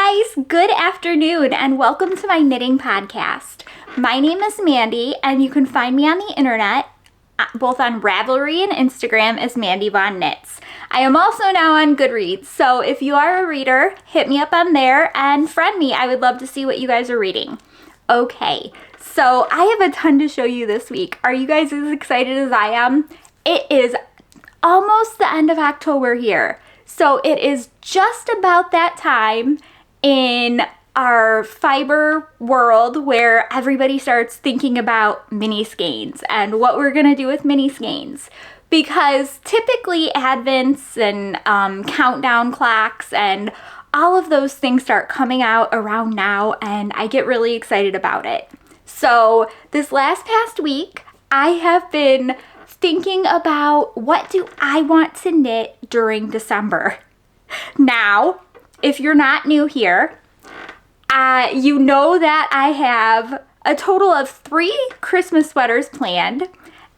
guys, good afternoon and welcome to my knitting podcast. My name is Mandy and you can find me on the internet both on Ravelry and Instagram as Mandy Von Knits. I am also now on Goodreads, so if you are a reader, hit me up on there and friend me. I would love to see what you guys are reading. Okay, so I have a ton to show you this week. Are you guys as excited as I am? It is almost the end of October here. So it is just about that time in our fiber world where everybody starts thinking about mini skeins and what we're going to do with mini skeins. Because typically Advents and countdown clocks and all of those things start coming out around now and I get really excited about it. So this past week, I have been thinking about what do I want to knit during December. Now, if you're not new here, you know that I have a total of 3 Christmas sweaters planned,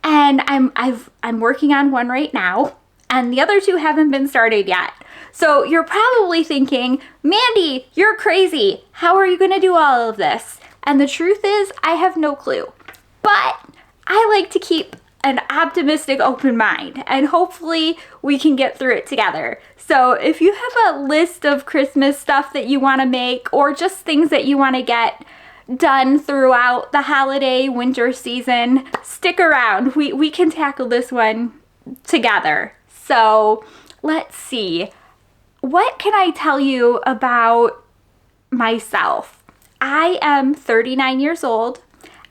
and I'm working on one right now, and the other 2 haven't been started yet. So you're probably thinking, Mandy, you're crazy. How are you going to do all of this? And the truth is, I have no clue. But I like to keep an optimistic open mind and hopefully we can get through it together. So if you have a list of Christmas stuff that you want to make or just things that you want to get done throughout the holiday winter season, stick around. We can tackle this one together. So let's see. What can I tell you about myself? I am 39 years old.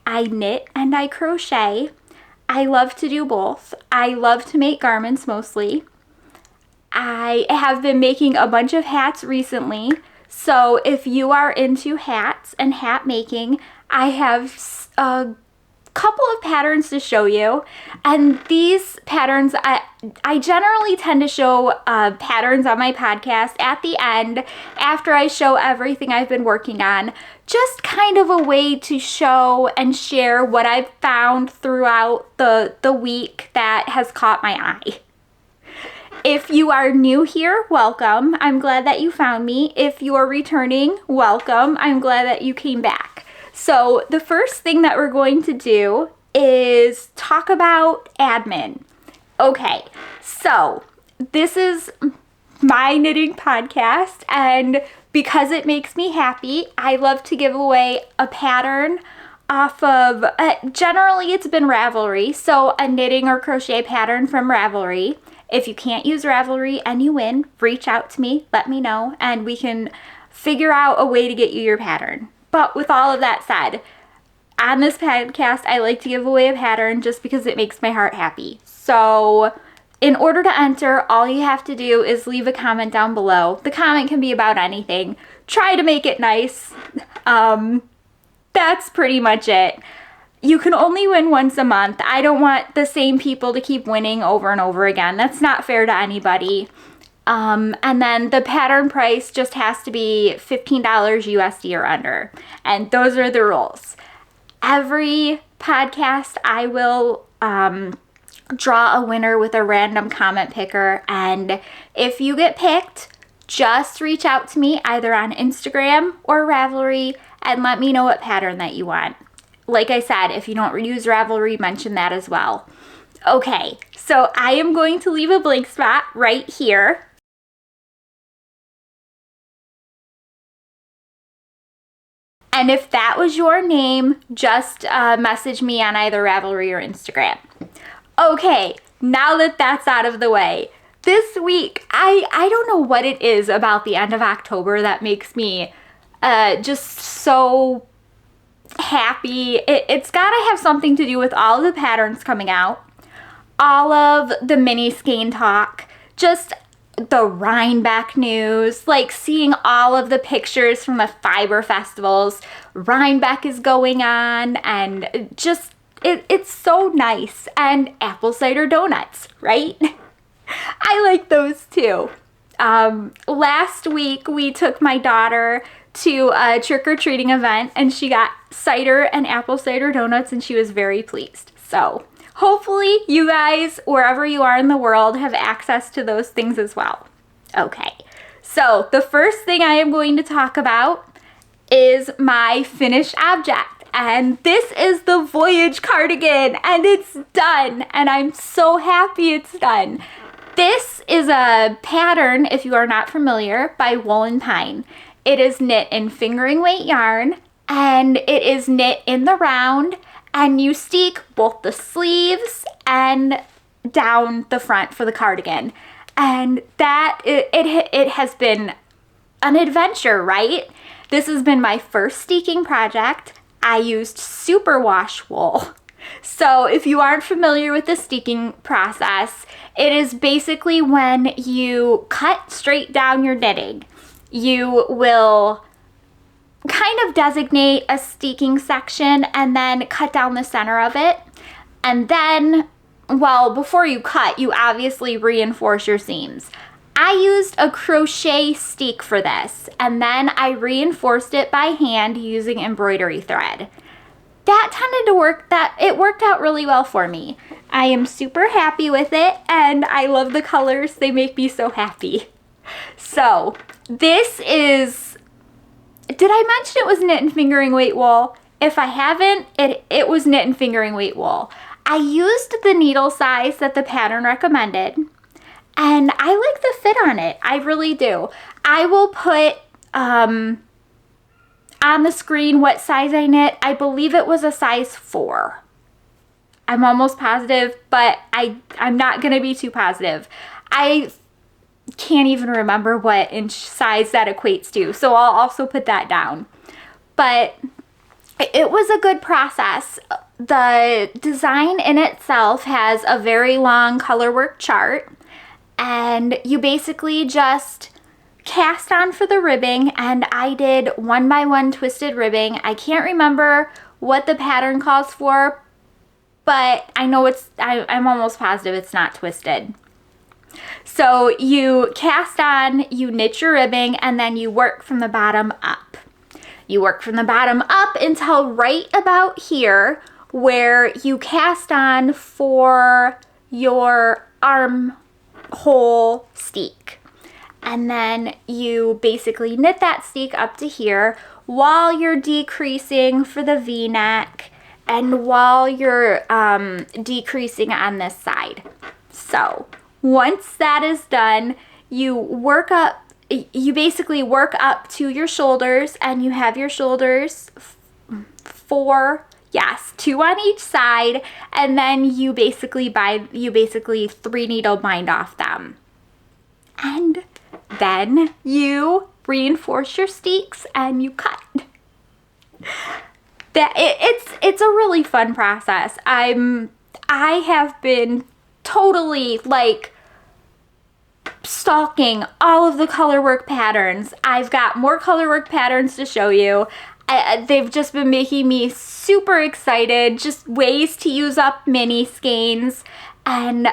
I knit and I crochet. I love to do both. I love to make garments mostly. I have been making a bunch of hats recently. So if you are into hats and hat making, I have a couple of patterns to show you. And these patterns, I generally tend to show patterns on my podcast at the end after I show everything I've been working on. Just kind of a way to show and share what I've found throughout the week that has caught my eye. If you are new here, welcome. I'm glad that you found me. If you are returning, welcome. I'm glad that you came back. So the first thing that we're going to do is talk about admin. Okay, so this is my knitting podcast, and because it makes me happy, I love to give away a pattern off of, generally it's been Ravelry, so a knitting or crochet pattern from Ravelry. If you can't use Ravelry and you win, reach out to me, let me know, and we can figure out a way to get you your pattern. But with all of that said, on this podcast, I like to give away a pattern just because it makes my heart happy. So in order to enter, all you have to do is leave a comment down below. The comment can be about anything. Try to make it nice. That's pretty much it. You can only win once a month. I don't want the same people to keep winning over and over again. That's not fair to anybody. And then the pattern price just has to be $15 USD or under. And those are the rules. Every podcast, I will draw a winner with a random comment picker. And if you get picked, just reach out to me either on Instagram or Ravelry and let me know what pattern that you want. Like I said, if you don't use Ravelry, mention that as well. Okay, so I am going to leave a blank spot right here. And if that was your name, just message me on either Ravelry or Instagram. Okay, now that that's out of the way, this week, I don't know what it is about the end of October that makes me just so happy. It's got to have something to do with all of the patterns coming out, all of the mini skein talk, just the Rhinebeck news, like seeing all of the pictures from the fiber festivals. Rhinebeck is going on and just it's so nice. And apple cider donuts, right? I like those too. Last week we took my daughter to a trick-or-treating event and she got cider and apple cider donuts and she was very pleased. So hopefully you guys, wherever you are in the world, have access to those things as well. Okay, So the first thing I am going to talk about is my finished object. And this is the Voyage cardigan, and it's done. And I'm so happy it's done. This is a pattern, if you are not familiar, by Wool & Pine. It is knit in fingering weight yarn, and it is knit in the round, and you steek both the sleeves and down the front for the cardigan. And that, it has been an adventure, right? This has been my first steeking project. I used superwash wool. So if you aren't familiar with the steeking process, it is basically when you cut straight down your knitting. You will kind of designate a steeking section and then cut down the center of it. And then, well, before you cut, you obviously reinforce your seams. I used a crochet steek for this, and then I reinforced it by hand using embroidery thread. That tended to work, it worked out really well for me. I am super happy with it, and I love the colors. They make me so happy. So this is, did I mention it was knit and fingering weight wool? If I haven't, it was knit and fingering weight wool. I used the needle size that the pattern recommended, and I like the fit on it. I really do. I will put on the screen what size I knit. I believe it was a size 4. I'm almost positive, but I'm not going to be too positive. I can't even remember what inch size that equates to, so I'll also put that down. But it was a good process. The design in itself has a very long color work chart, and you basically just cast on for the ribbing, and I did 1x1 twisted ribbing. I can't remember what the pattern calls for, but I know I'm almost positive it's not twisted. So you cast on, you knit your ribbing, and then you work from the bottom up. You work from the bottom up until right about here, where you cast on for your armhole steek. And then you basically knit that steek up to here while you're decreasing for the V-neck and while you're decreasing on this side. So once that is done, you basically work up to your shoulders, and you have your shoulders 2 on each side, and then you basically 3 needle bind off them. And then you reinforce your steeks and you cut. It's a really fun process. I have been totally like stalking all of the colorwork patterns. I've got more colorwork patterns to show you. They've just been making me super excited, just ways to use up mini skeins. And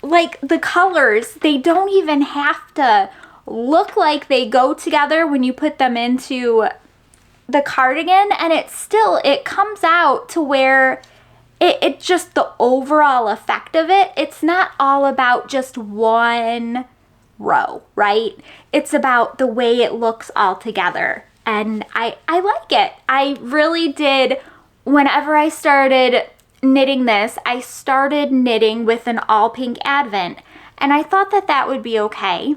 like the colors, they don't even have to look like they go together when you put them into the cardigan, and it comes out to where it just, the overall effect of it, it's not all about just one row, right? It's about the way it looks all together. And I like it. I really did. Whenever I started knitting this, I started knitting with an all pink advent, and I thought that would be okay.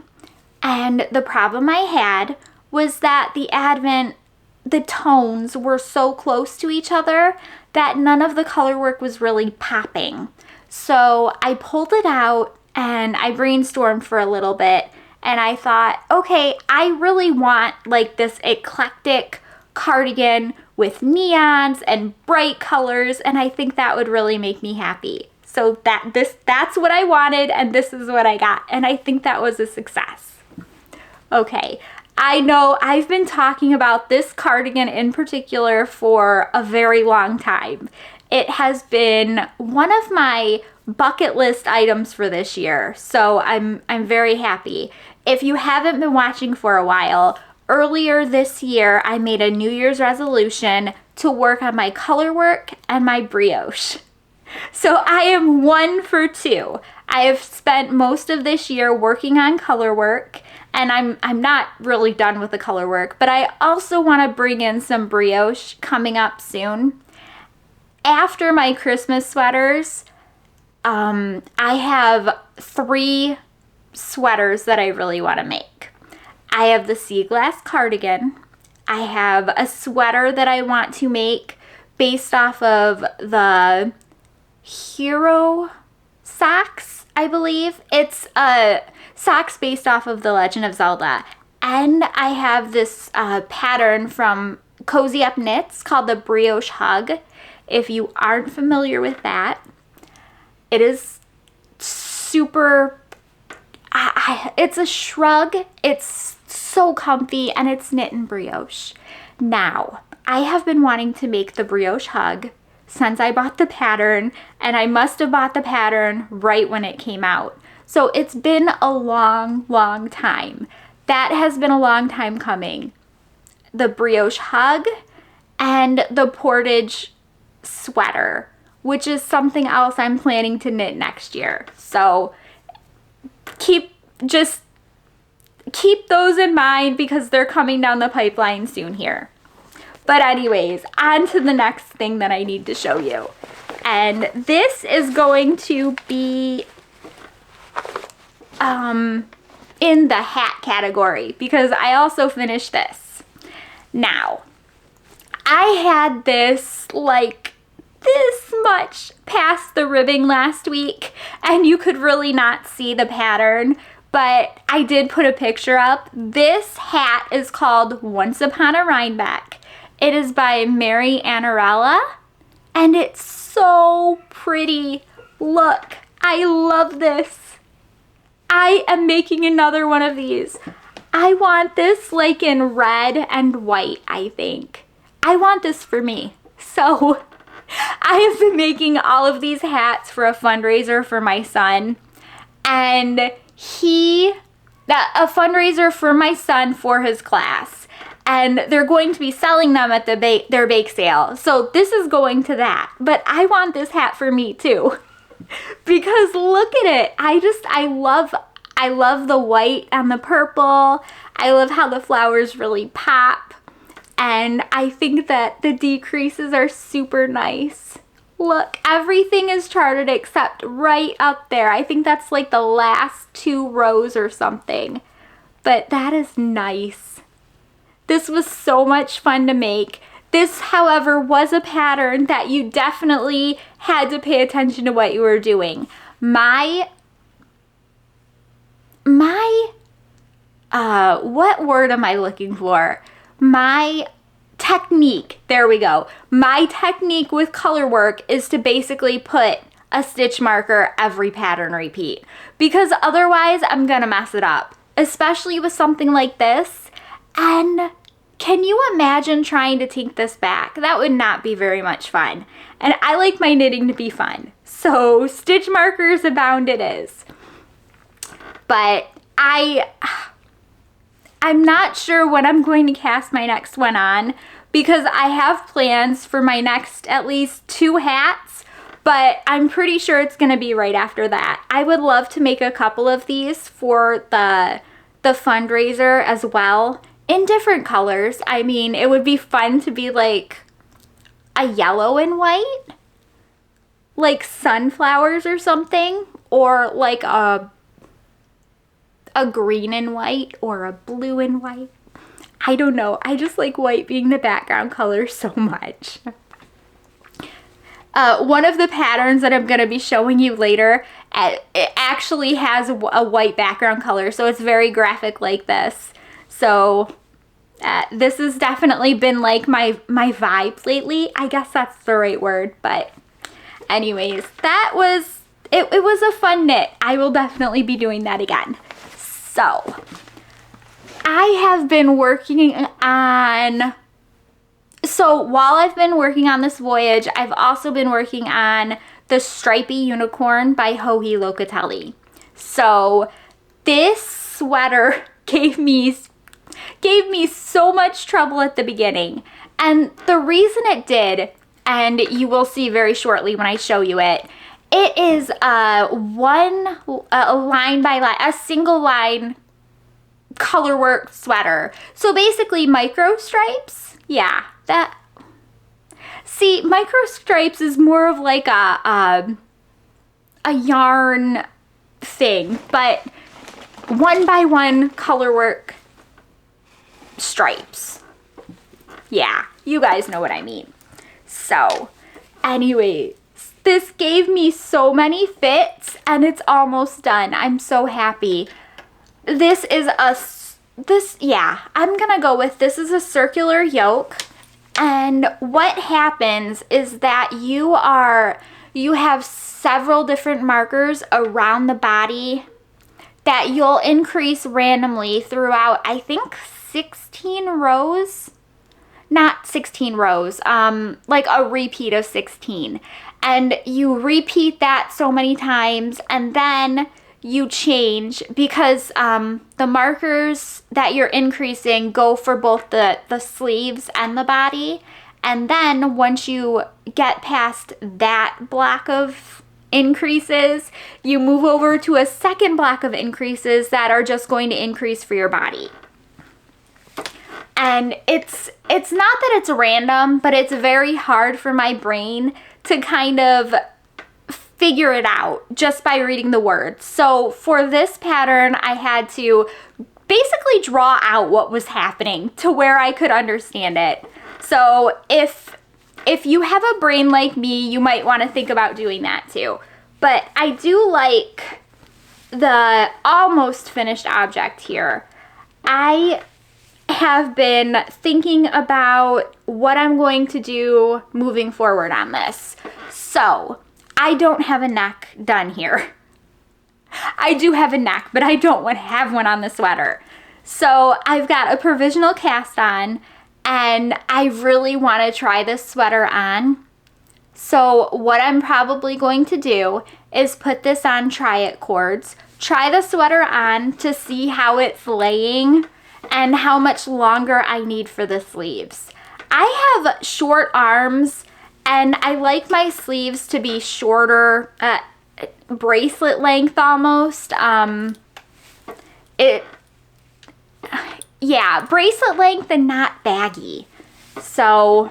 And the problem I had was that the advent, the tones were so close to each other that none of the color work was really popping. So I pulled it out and I brainstormed for a little bit, and I thought, okay, I really want like this eclectic cardigan with neons and bright colors, and I think that would really make me happy. So that's what I wanted, and this is what I got, and I think that was a success. Okay, I know I've been talking about this cardigan in particular for a very long time. It has been one of my bucket list items for this year, so I'm very happy. If you haven't been watching for a while, earlier this year I made a New Year's resolution to work on my color work and my brioche. So I am 1 for 2. I have spent most of this year working on color work, and I'm not really done with the color work, but I also want to bring in some brioche coming up soon. After my Christmas sweaters, I have 3 sweaters that I really want to make. I have the Seaglass cardigan. I have a sweater that I want to make based off of the Hero socks, I believe. It's socks based off of The Legend of Zelda. And I have this pattern from Cozy Up Knits called the Brioche Hug. If you aren't familiar with that, it is super, it's a shrug. It's so comfy and it's knit in brioche. Now, I have been wanting to make the Brioche Hug since I bought the pattern, and I must have bought the pattern right when it came out. So it's been a long, long time. That has been a long time coming. The Brioche Hug and the Portage sweater, which is something else I'm planning to knit next year. So keep those in mind because they're coming down the pipeline soon here. But anyways, on to the next thing that I need to show you. And this is going to be in the hat category because I also finished this. Now, I had this like this much past the ribbing last week, and you could really not see the pattern, but I did put a picture up. This hat is called Once Upon a Rhinebeck. It is by Mary Annarella, and it's so pretty. Look, I love this. I am making another one of these. I want this like in red and white, I think. I want this for me. So I have been making all of these hats for a fundraiser for my son, and a fundraiser for my son for his class. And they're going to be selling them at their bake sale. So this is going to that. But I want this hat for me too. Because look at it. I love the white and the purple. I love how the flowers really pop. And I think that the decreases are super nice. Look, everything is charted except right up there. I think that's like the last 2 rows or something. But that is nice. This was so much fun to make. This, however, was a pattern that you definitely had to pay attention to what you were doing. What word am I looking for? My technique, there we go. My technique with color work is to basically put a stitch marker every pattern repeat, because otherwise I'm gonna mess it up, especially with something like this. And can you imagine trying to take this back? That would not be very much fun. And I like my knitting to be fun. So stitch markers abound it is. But I'm not sure when I'm going to cast my next one on, because I have plans for my next at least 2 hats, but I'm pretty sure it's going to be right after that. I would love to make a couple of these for the fundraiser as well, in different colors. I mean, it would be fun to be like a yellow and white, like sunflowers or something, or like a green and white or a blue and white. I don't know. I just like white being the background color so much. One of the patterns that I'm going to be showing you later, it actually has a white background color, so it's very graphic like this. So this has definitely been like my vibe lately. I guess that's the right word. But anyways, that was, it was a fun knit. I will definitely be doing that again. So I have been working on, so while I've been working on this Voyage, I've also been working on the Stripy Unicorn by Hoodie Locatelli. So this sweater gave me so much trouble at the beginning. And the reason it did, and you will see very shortly when I show you it, it is a line by line, a single line color work sweater. So basically micro stripes. Yeah, that. See, micro stripes is more of like a yarn thing, but 1x1 color work stripes. Yeah, you guys know what I mean. So, anyways, this gave me so many fits and it's almost done. I'm so happy. This is I'm gonna go with this is a circular yoke. And what happens is that you have several different markers around the body that you'll increase randomly throughout, I think 16 rows. Not 16 rows, like a repeat of 16. And you repeat that so many times and then you change because the markers that you're increasing go for both the sleeves and the body. And then once you get past that block of increases, you move over to a second block of increases that are just going to increase for your body. And it's not that it's random, but it's very hard for my brain to kind of figure it out just by reading the words. So for this pattern, I had to basically draw out what was happening to where I could understand it. So if you have a brain like me, you might want to think about doing that too. But I do like the almost finished object here. I have been thinking about what I'm going to do moving forward on this. So I don't have a neck done here. I do have a neck, but I don't have one on the sweater. So I've got a provisional cast on and I really want to try this sweater on. So what I'm probably going to do is put this on try it cords, try the sweater on to see how it's laying and how much longer I need for the sleeves. I have short arms and I like my sleeves to be shorter, bracelet length almost. Bracelet length and not baggy. So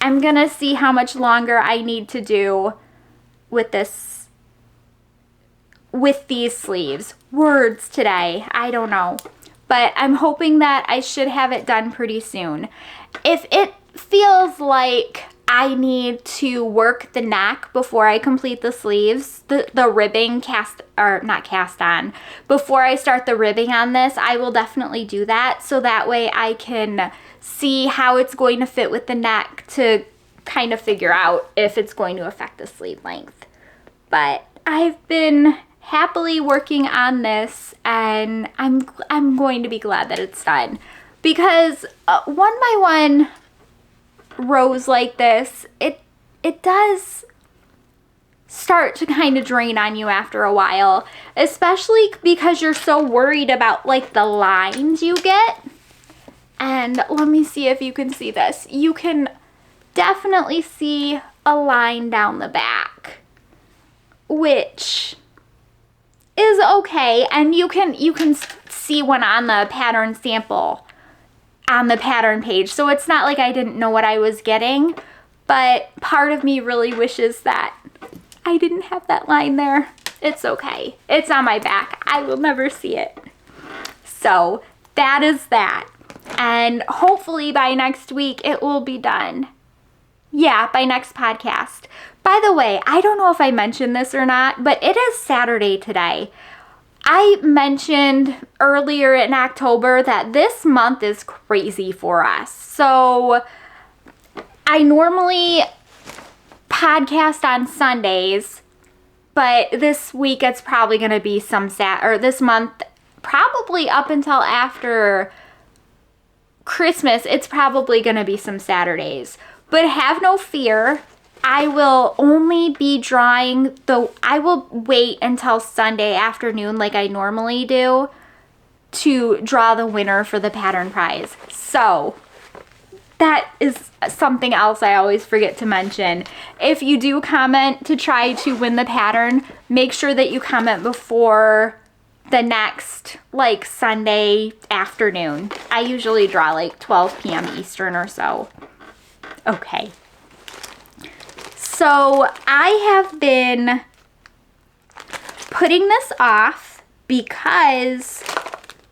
I'm gonna see how much longer I need to do with these sleeves. Words today, I don't know. But I'm hoping that I should have it done pretty soon. If it feels like I need to work the neck before I complete the sleeves, the ribbing not cast on, before I start the ribbing on this, I will definitely do that. So that way I can see how it's going to fit with the neck to kind of figure out if it's going to affect the sleeve length. But I've been happily working on this and I'm going to be glad that it's done because 1x1 rows like this, it does start to kind of drain on you after a while, especially because you're so worried about like the lines you get. And let me see if you can see this. You can definitely see a line down the back, which is okay, and you can see one on the pattern sample on the pattern page, so it's not like I didn't know what I was getting, but part of me really wishes that I didn't have that line there. It's okay. It's on my back. I will never see it. So that is that, and hopefully by next week it will be done. Yeah, by next podcast. By the way, I don't know if I mentioned this or not, but it is Saturday today. I mentioned earlier in October that this month is crazy for us. So I normally podcast on Sundays, but this week it's probably going to be this month, probably up until after Christmas, it's probably going to be some Saturdays. But have no fear, I will only be drawing I will wait until Sunday afternoon like I normally do to draw the winner for the pattern prize. So that is something else I always forget to mention. If you do comment to try to win the pattern, make sure that you comment before the next like Sunday afternoon. I usually draw like 12 p.m. Eastern or so. Okay. So I have been putting this off because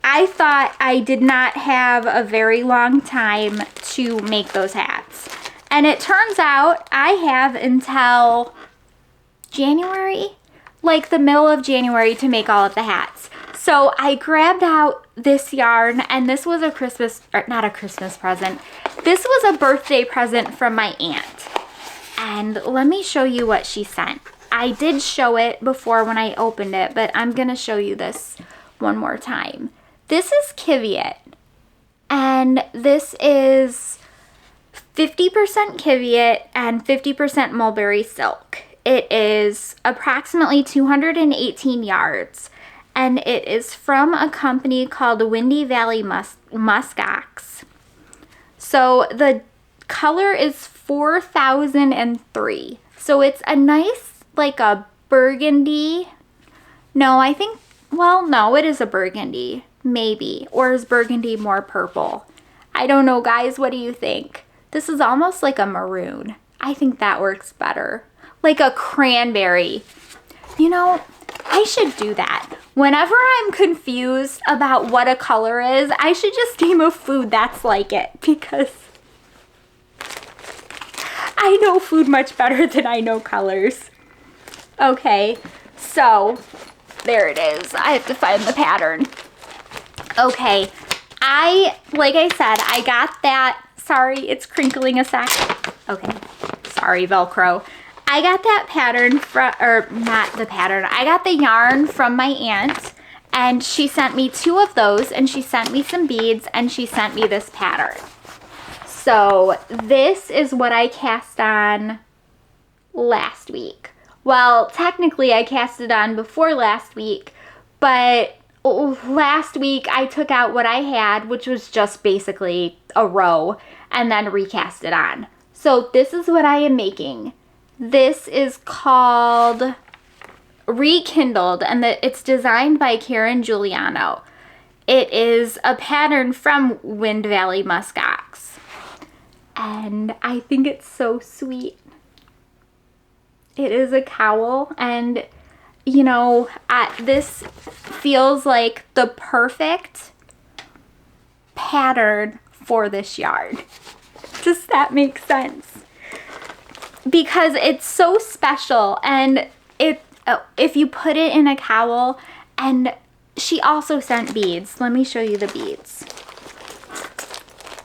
I thought I did not have a very long time to make those hats. And it turns out I have until January, like the middle of January, to make all of the hats. So I grabbed out this yarn, and this was a Christmas, or not a Christmas present. This was a birthday present from my aunt. And let me show you what she sent. I did show it before when I opened it, but I'm going to show you this one more time. This is Kiviot, and this is 50% Kiviot and 50% mulberry silk. It is approximately 218 yards, and it is from a company called Windy Valley Muskox. So the color is 4003. So it's a nice, like a burgundy. No, I think, well, no, it is a burgundy, maybe. Or is burgundy more purple? I don't know, guys. What do you think? This is almost like a maroon. I think that works better. Like a cranberry. You know, I should do that. Whenever I'm confused about what a color is, I should just name a food that's like it, because I know food much better than I know colors. Okay, so there it is. I have to find the pattern. Okay, like I said, I got that. Sorry, it's crinkling a sec. Okay, sorry, Velcro. I got that pattern from, or not the pattern, I got the yarn from my aunt, and she sent me 2 of those, and she sent me some beads, and she sent me this pattern. So this is what I cast on last week. Well, technically I cast it on before last week, but last week I took out what I had, which was just basically a row, and then recast it on. So this is what I am making. This is called Rekindled, and it's designed by Juliano. It is a pattern from Wind Valley Muskox, and I think it's so sweet. It is a cowl, and you know, this feels like the perfect pattern for this yarn. Does that make sense? Because it's so special, and if you put it in a cowl, and she also sent beads. Let me show you the beads.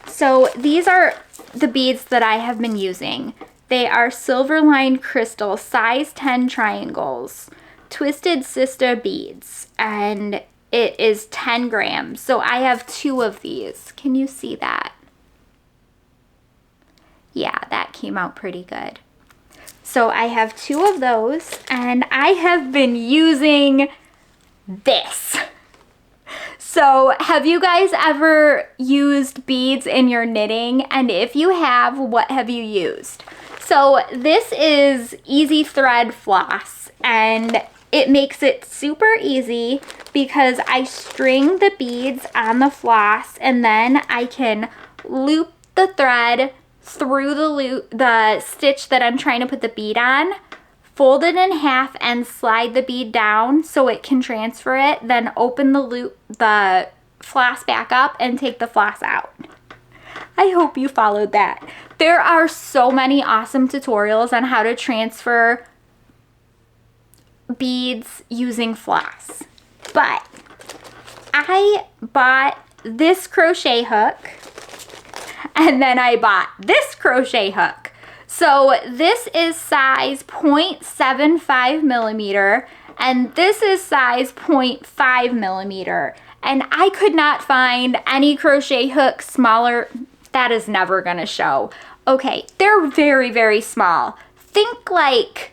So these are the beads that I have been using. They are silver lined crystal size 10 triangles, twisted sister beads, and it is 10 grams. So I have 2 of these. Can you see that? Yeah, that came out pretty good. So I have 2 of those, and I have been using this. So have you guys ever used beads in your knitting? And if you have, what have you used? So this is Easy Thread Floss, and it makes it super easy because I string the beads on the floss, and then I can loop the thread through the stitch that I'm trying to put the bead on, fold it in half and slide the bead down so it can transfer it, then open the floss back up and take the floss out. I hope you followed that. There are so many awesome tutorials on how to transfer beads using floss, but I bought this crochet hook, and then I bought this crochet hook. So this is size 0.75 millimeter, and this is size 0.5 millimeter. And I could not find any crochet hook smaller. That is never gonna show. Okay, they're very, very small. Think like,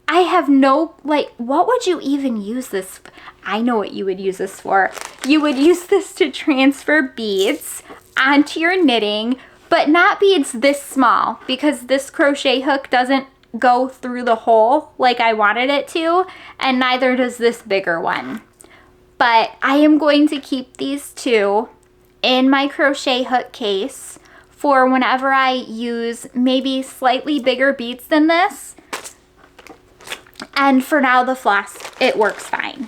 I have no, like, what would you even use this? I know what you would use this for. You would use this to transfer beads onto your knitting, but not beads this small, because this crochet hook doesn't go through the hole like I wanted it to, and neither does this bigger one. but I am going to keep these two in my crochet hook case for whenever I use maybe slightly bigger beads than this. And for now, the floss, it works fine.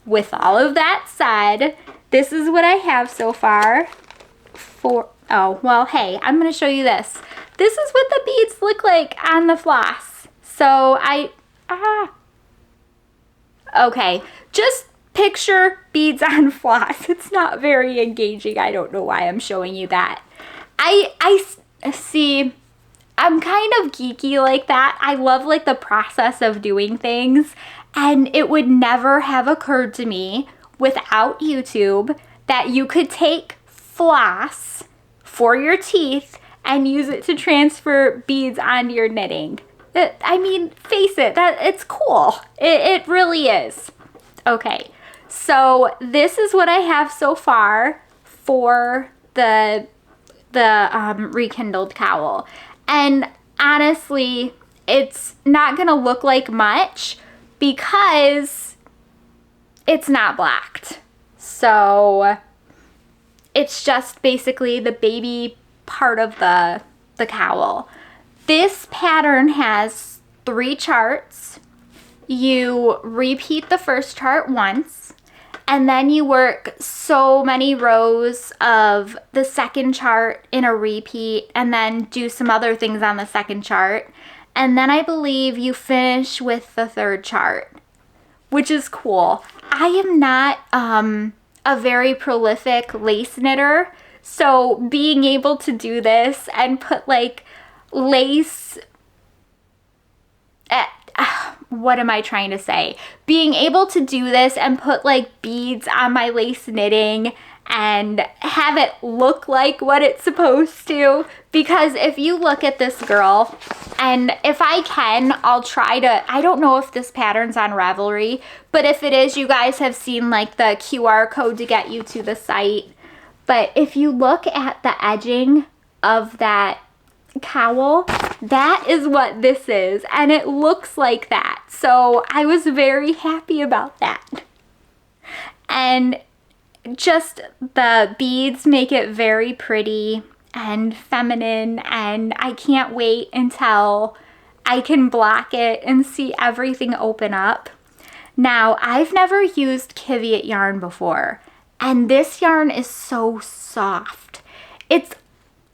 With all of that said, this is what I have so far for, oh, well, hey, I'm going to show you this. This is what the beads look like on the floss. So okay, just picture beads on floss. It's not very engaging. I don't know why I'm showing you that. I see, I'm kind of geeky like that. I love like the process of doing things, and it would never have occurred to me without YouTube that you could take floss for your teeth and use it to transfer beads onto your knitting. I mean, face it, it's cool. It really is. Okay, so this is what I have so far for the Rekindled cowl. And honestly, it's not gonna look like much because it's not blacked. So it's just basically the baby part of the cowl. This pattern has 3 charts. You repeat the first chart once, and then you work so many rows of the second chart in a repeat, and then do some other things on the second chart. And then I believe you finish with the 3rd chart, which is cool. I am not a very prolific lace knitter, so being able to do this and put like lace, what am I trying to say? Being able to do this and put like beads on my lace knitting and have it look like what it's supposed to. Because if you look at this girl, and if I can, I'll try to, I don't know if this pattern's on Ravelry, but if it is, you guys have seen like the QR code to get you to the site. But if you look at the edging of that cowl, that is what this is, and it looks like that. So I was very happy about that. And just the beads make it very pretty and feminine, and I can't wait until I can block it and see everything open up. Now, I've never used Kiviot yarn before, and this yarn is so soft. It's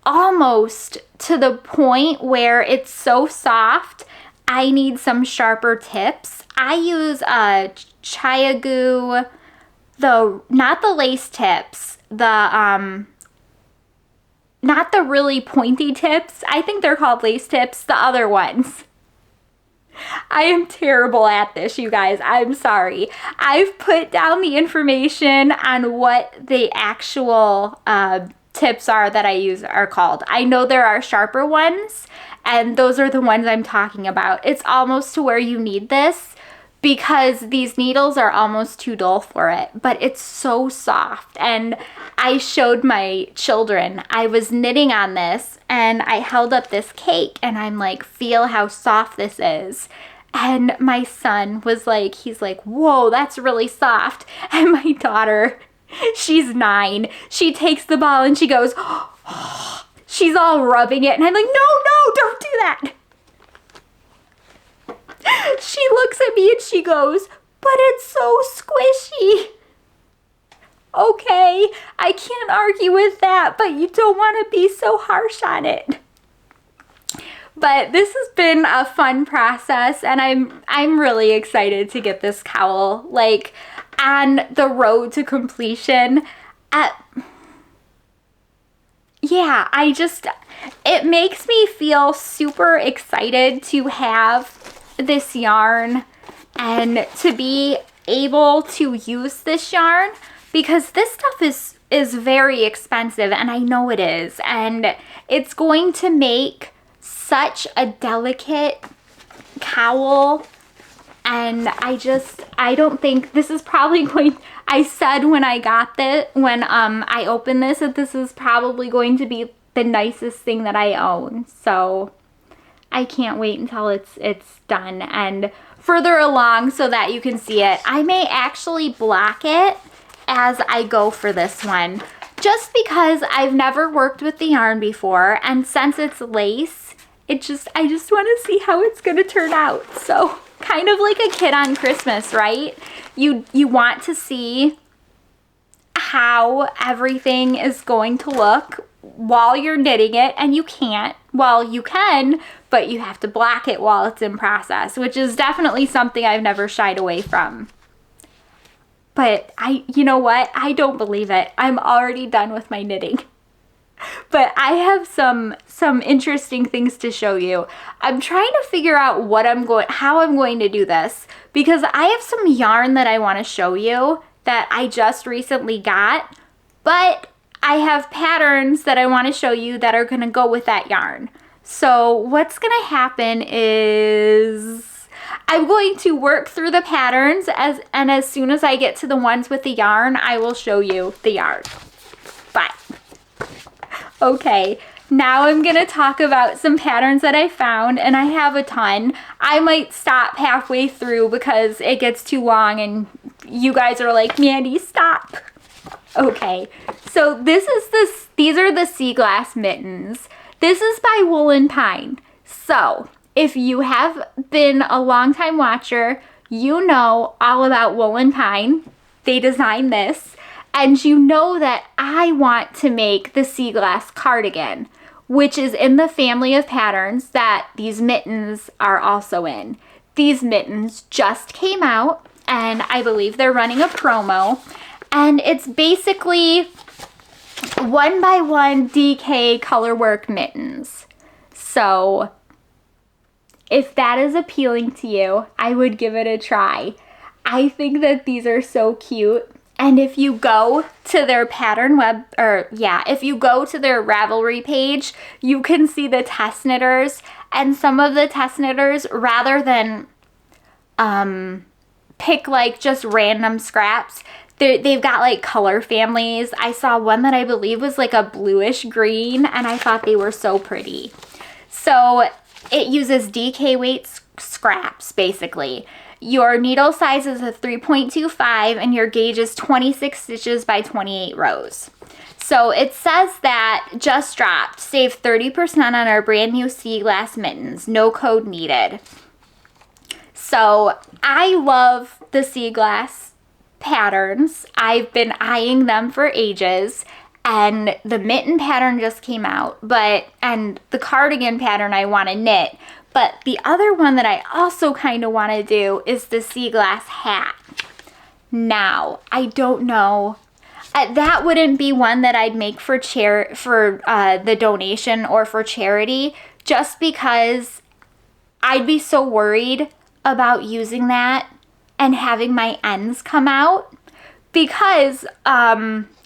almost to the point where it's so soft I need some sharper tips. I use a Chiagu, not the lace tips, not the really pointy tips. I think they're called lace tips, the other ones. I am terrible at this, you guys. I'm sorry. I've put down the information on what the actual tips are that I use are called. I know there are sharper ones, and those are the ones I'm talking about. It's almost to where you need this because these needles are almost too dull for it, but it's so soft. And I showed my children, I was knitting on this, and I held up this cake, and I'm like, feel how soft this is. And my son was like, he's like, whoa, that's really soft. And my daughter, she's 9. She takes the ball and she goes, oh, she's all rubbing it. And I'm like, no, don't do that. She looks at me and she goes, but it's so squishy. Okay, I can't argue with that, but you don't want to be so harsh on it. But this has been a fun process, and I'm really excited to get this cowl like on the road to completion. Yeah, it makes me feel super excited to have this yarn and to be able to use this yarn, because this stuff is very expensive, and I know it is, and it's going to make such a delicate cowl. And I don't think this is probably going, I said when I got this, when I opened this, that this is probably going to be the nicest thing that I own. So I can't wait until it's done. And further along so that you can see it. I may actually block it as I go for this one, just because I've never worked with the yarn before, and since it's lace, I just want to see how it's going to turn out. So kind of like a kid on Christmas, right? You want to see how everything is going to look while you're knitting it, and you can't. Well, you can, but you have to block it while it's in process, which is definitely something I've never shied away from. But you know what? I don't believe it. I'm already done with my knitting. But I have some interesting things to show you. I'm trying to figure out how I'm going to do this, because I have some yarn that I want to show you that I just recently got, but I have patterns that I want to show you that are going to go with that yarn. So what's going to happen is I'm going to work through the patterns, and as soon as I get to the ones with the yarn, I will show you the yarn. Bye. Okay, now I'm going to talk about some patterns that I found, and I have a ton. I might stop halfway through because it gets too long and you guys are like, Mandy, stop. Okay, so these are the Seaglass mittens. This is by Wool & Pine. So if you have been a long-time watcher, you know all about Wool & Pine. They designed this. And you know that I want to make the Seaglass cardigan, which is in the family of patterns that these mittens are also in. These mittens just came out, and I believe they're running a promo. And it's basically 1x1 DK colorwork mittens. So if that is appealing to you, I would give it a try. I think that these are so cute. And if you go to their if you go to their Ravelry page, you can see the test knitters, and some of the test knitters, rather than pick like just random scraps, they've got like color families. I saw one that I believe was like a bluish green, and I thought they were so pretty. So it uses DK weight scraps, basically. Your needle size is a 3.25 and your gauge is 26 stitches by 28 rows. So it says that just dropped, save 30% on our brand new Seaglass mittens, no code needed. So I love the Seaglass patterns. I've been eyeing them for ages, and the mitten pattern just came out, and the cardigan pattern I want to knit. But the other one that I also kind of want to do is the Seaglass hat. Now, I don't know. That wouldn't be one that I'd make for the donation or for charity, just because I'd be so worried about using that and having my ends come out. Because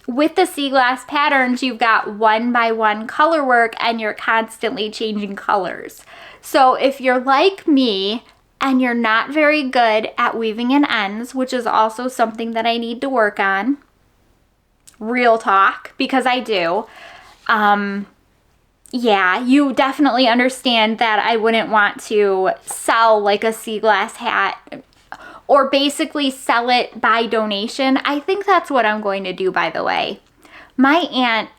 with the Seaglass patterns, you've got 1x1 color work and you're constantly changing colors. So if you're like me and you're not very good at weaving in ends, which is also something that I need to work on, real talk, because I do, yeah, you definitely understand that I wouldn't want to sell like a Seaglass hat or basically sell it by donation. I think that's what I'm going to do, by the way. My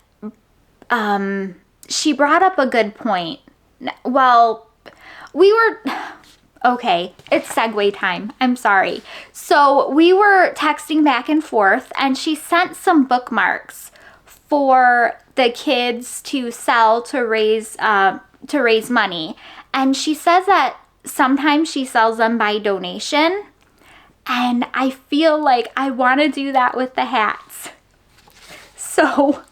aunt, she brought up a good point. Well, okay, it's segue time. I'm sorry. So we were texting back and forth, and she sent some bookmarks for the kids to sell to raise money. And she says that sometimes she sells them by donation. And I feel like I want to do that with the hats. So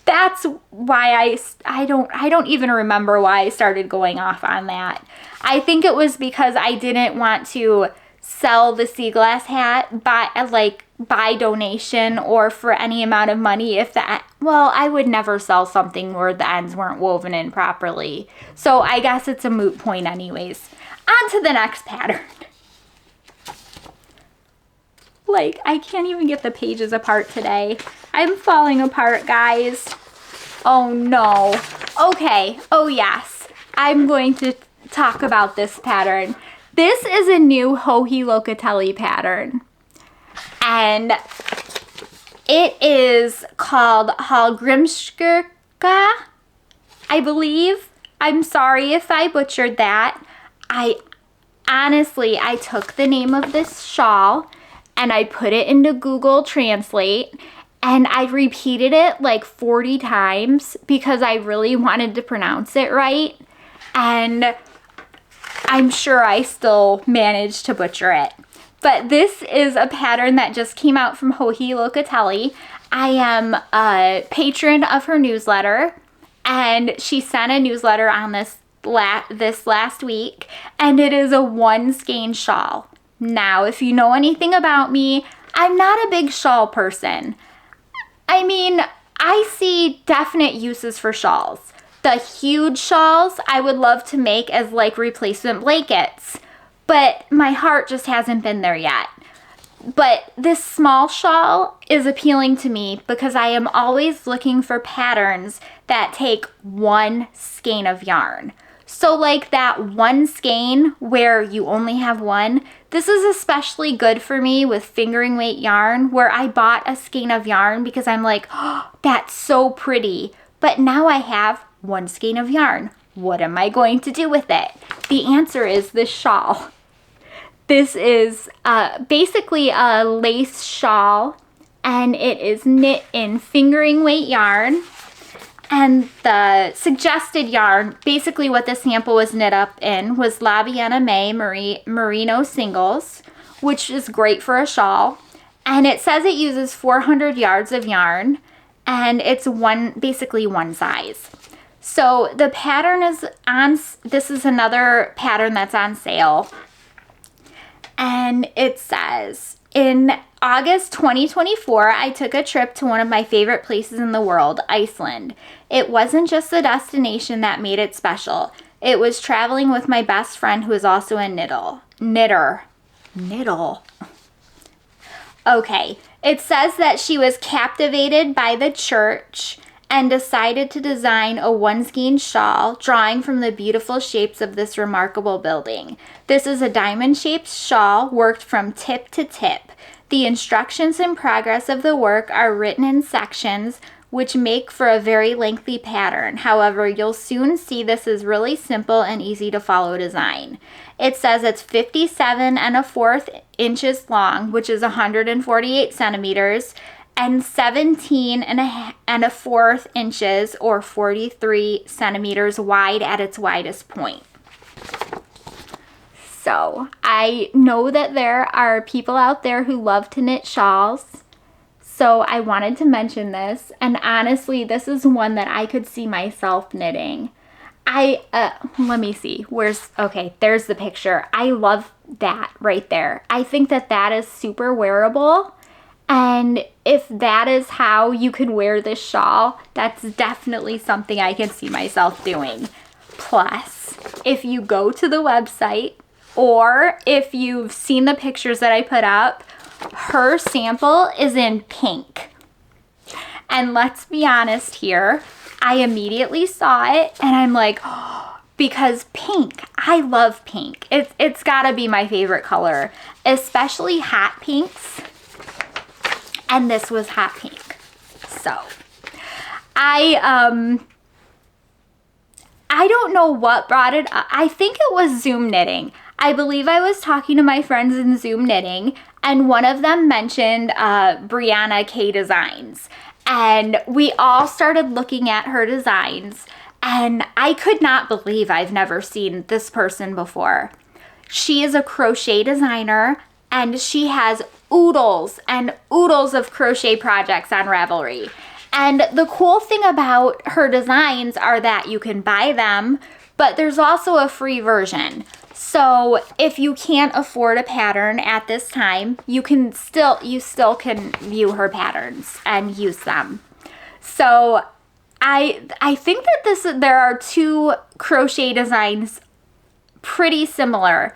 that's why I don't even remember why I started going off on that. I think it was because I didn't want to sell the Seaglass hat by donation or for any amount of money I would never sell something where the ends weren't woven in properly. So I guess it's a moot point anyways. On to the next pattern. I can't even get the pages apart today. I'm falling apart, guys. Oh no. Okay. Oh yes. I'm going to talk about this pattern. This is a new Hoodie Locatelli pattern. And it is called Hallgrímskirkja, I believe. I'm sorry if I butchered that. I took the name of this shawl and I put it into Google Translate and I repeated it like 40 times because I really wanted to pronounce it right. And I'm sure I still managed to butcher it. But this is a pattern that just came out from Hoodie Locatelli. I am a patron of her newsletter, and she sent a newsletter on this last week, and it is a 1 skein shawl. Now, if you know anything about me, I'm not a big shawl person. I mean, I see definite uses for shawls. The huge shawls I would love to make as like replacement blankets, but my heart just hasn't been there yet. But this small shawl is appealing to me because I am always looking for patterns that take 1 skein of yarn. So like that 1 skein where you only have 1, this is especially good for me with fingering weight yarn where I bought a skein of yarn because I'm like, oh, that's so pretty. But now I have 1 skein of yarn. What am I going to do with it? The answer is this shawl. This is basically a lace shawl, and it is knit in fingering weight yarn. And the suggested yarn, basically what the sample was knit up in, was La Vienna May Merino Singles, which is great for a shawl. And it says it uses 400 yards of yarn, and it's basically one size. So the pattern is on, this is another pattern that's on sale. And it says, in August 2024, I took a trip to one of my favorite places in the world, Iceland. It wasn't just the destination that made it special. It was traveling with my best friend who is also a knitter. Okay, it says that she was captivated by the church and decided to design a 1 skein shawl, drawing from the beautiful shapes of this remarkable building. This is a diamond-shaped shawl worked from tip to tip. The instructions and progress of the work are written in sections, which make for a very lengthy pattern. However, you'll soon see this is really simple and easy to follow design. It says it's 57 1/4 inches long, which is 148 centimeters, and 17 1/4 inches or 43 centimeters wide at its widest point. So I know that there are people out there who love to knit shawls, so I wanted to mention this, and honestly this is one that I could see myself knitting. Let me see, okay, there's the picture. I love that right there. I think that is super wearable. And if that is how you can wear this shawl, that's definitely something I can see myself doing. Plus, if you go to the website or if you've seen the pictures that I put up, her sample is in pink. And let's be honest here, I immediately saw it and I'm like, oh, because pink, I love pink. It's gotta be my favorite color, especially hot pinks. And this was hot pink. So I don't know what brought it up. I think it was Zoom knitting. I believe I was talking to my friends in Zoom knitting, and one of them mentioned Briana K Designs. And we all started looking at her designs, and I could not believe I've never seen this person before. She is a crochet designer, and she has oodles and oodles of crochet projects on Ravelry. And the cool thing about her designs are that you can buy them, but there's also a free version. So if you can't afford a pattern at this time, you still can view her patterns and use them. So I think that there are 2 crochet designs pretty similar.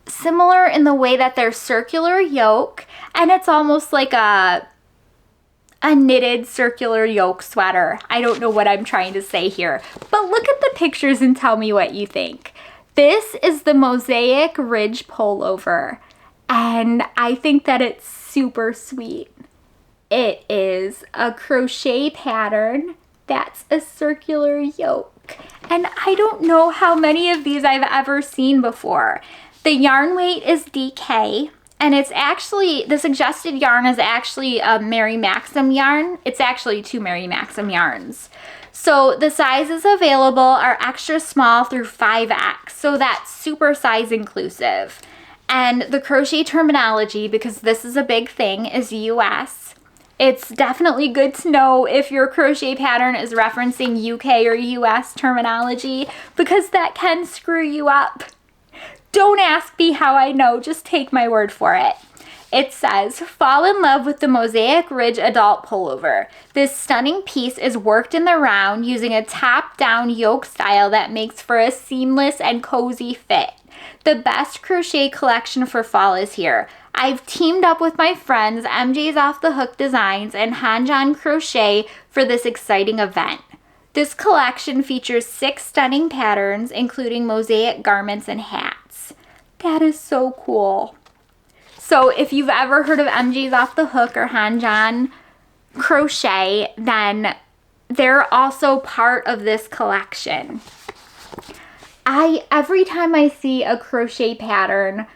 Similar in the way that they're circular yoke, and it's almost like a knitted circular yoke sweater. I don't know what I'm trying to say here, but look at the pictures and tell me what you think. This is the Mosaic Ridge Pullover, and I think that it's super sweet. It is a crochet pattern that's a circular yoke, and I don't know how many of these I've ever seen before. The yarn weight is DK, and it's actually, the suggested yarn is actually a Mary Maxim yarn. It's actually 2 Mary Maxim yarns. So the sizes available are extra small through 5X, so that's super size inclusive. And the crochet terminology, because this is a big thing, is US. It's definitely good to know if your crochet pattern is referencing UK or US terminology, because that can screw you up. Don't ask me how I know, just take my word for it. It says, fall in love with the Mosaic Ridge Adult Pullover. This stunning piece is worked in the round using a top-down yoke style that makes for a seamless and cozy fit. The best crochet collection for fall is here. I've teamed up with my friends MJ's Off the Hook Designs and Hanjan Crochet for this exciting event. This collection features 6 stunning patterns, including mosaic garments and hats. That is so cool. So if you've ever heard of MJ's Off the Hook or Hanjan Crochet, then they're also part of this collection. Every time I see a crochet pattern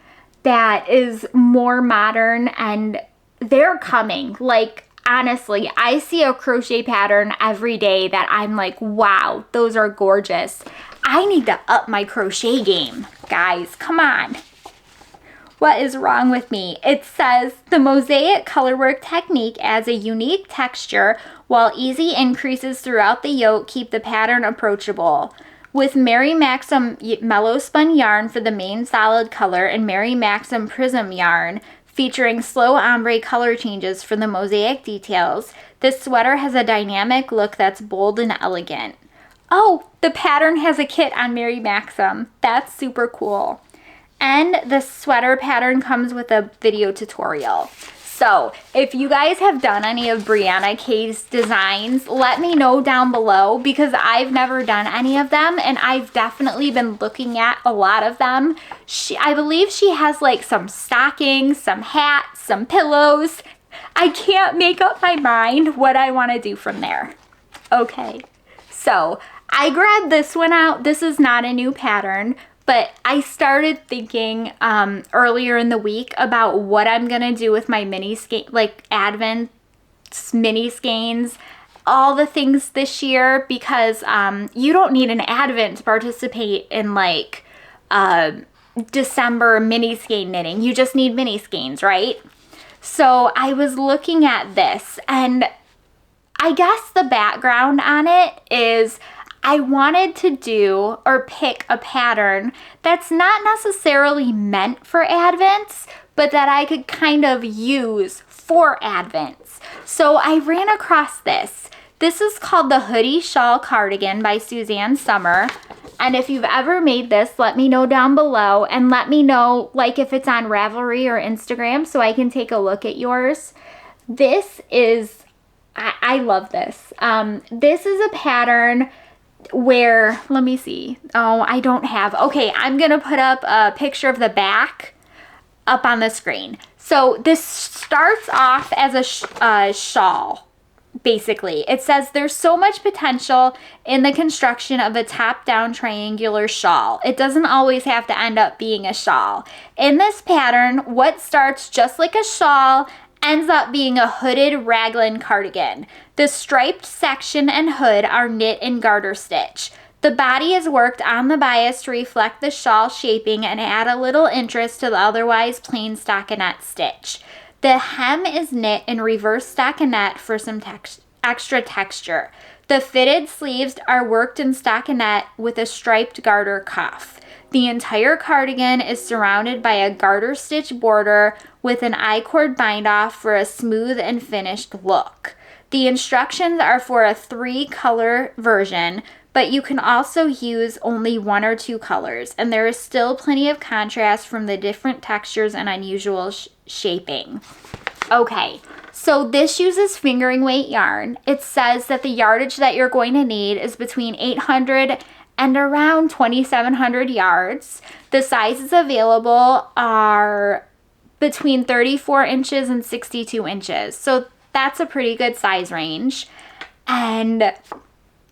that is more modern, and they're coming, like honestly, I see a crochet pattern every day that I'm like, wow, those are gorgeous. I need to up my crochet game, guys, come on. What is wrong with me? It says, the mosaic colorwork technique adds a unique texture, while easy increases throughout the yoke keep the pattern approachable. With Mary Maxim Mellow Spun yarn for the main solid color and Mary Maxim Prism yarn, featuring slow ombre color changes for the mosaic details, this sweater has a dynamic look that's bold and elegant. Oh, the pattern has a kit on Mary Maxim. That's super cool. And the sweater pattern comes with a video tutorial. So if you guys have done any of Briana K's designs, let me know down below, because I've never done any of them, and I've definitely been looking at a lot of them. I believe she has like some stockings, some hats, some pillows. I can't make up my mind what I want to do from there. Okay, so I grabbed this one out. This is not a new pattern, but I started thinking earlier in the week about what I'm gonna do with my mini skein, like Advent mini skeins, all the things this year, because you don't need an Advent to participate in like December mini skein knitting. You just need mini skeins, right? So I was looking at this, and I guess the background on it is I wanted to do or pick a pattern that's not necessarily meant for Advents, but that I could kind of use for Advents. So I ran across this. This is called the Hoodie Shawl Cardigan by Susanne Sommer. And if you've ever made this, let me know down below, and let me know like if it's on Ravelry or Instagram so I can take a look at yours. This is, I love this. This is a pattern where, let me see. Oh, I don't have, okay, I'm gonna put up a picture of the back up on the screen. So this starts off as a shawl, basically. It says there's so much potential in the construction of a top-down triangular shawl. It doesn't always have to end up being a shawl. In this pattern, what starts just like a shawl ends up being a hooded raglan cardigan. The striped section and hood are knit in garter stitch. The body is worked on the bias to reflect the shawl shaping and add a little interest to the otherwise plain stockinette stitch. The hem is knit in reverse stockinette for some extra texture. The fitted sleeves are worked in stockinette with a striped garter cuff. The entire cardigan is surrounded by a garter stitch border with an I-cord bind off for a smooth and finished look. The instructions are for a 3-color version, but you can also use only 1 or 2 colors, and there is still plenty of contrast from the different textures and unusual shaping. Okay, so this uses fingering weight yarn. It says that the yardage that you're going to need is between 800 and around 2,700 yards. The sizes available are between 34 inches and 62 inches. So that's a pretty good size range. And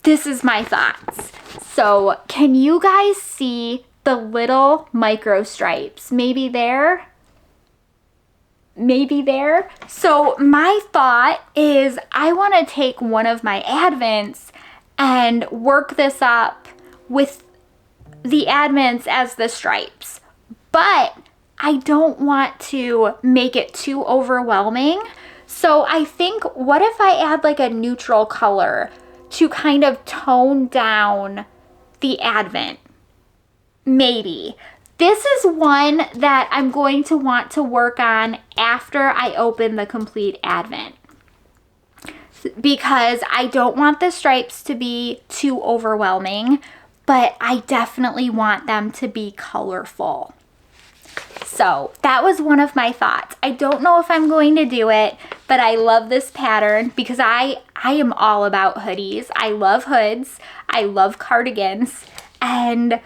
this is my thoughts. So can you guys see the little micro stripes? Maybe there? Maybe there? So my thought is I want to take one of my advents and work this up with the advents as the stripes. But I don't want to make it too overwhelming. So I think, what if I add like a neutral color to kind of tone down the advent? Maybe. This is one that I'm going to want to work on after I open the complete advent, because I don't want the stripes to be too overwhelming, but I definitely want them to be colorful. So that was one of my thoughts. I don't know if I'm going to do it, but I love this pattern because I am all about hoodies. I love hoods. I love cardigans. And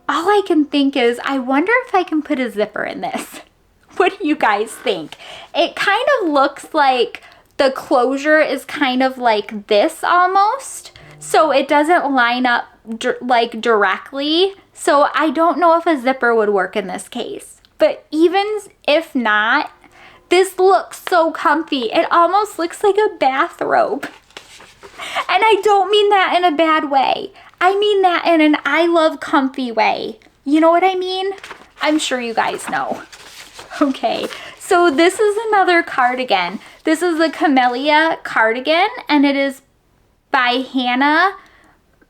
all I can think is, I wonder if I can put a zipper in this. What do you guys think? It kind of looks like the closure is kind of like this almost. So it doesn't line up like directly. So I don't know if a zipper would work in this case. But even if not, this looks so comfy. It almost looks like a bathrobe. And I don't mean that in a bad way. I mean that in an I love comfy way. You know what I mean? I'm sure you guys know. Okay, so this is another cardigan. This is the Kamelia cardigan, and it is by Hanna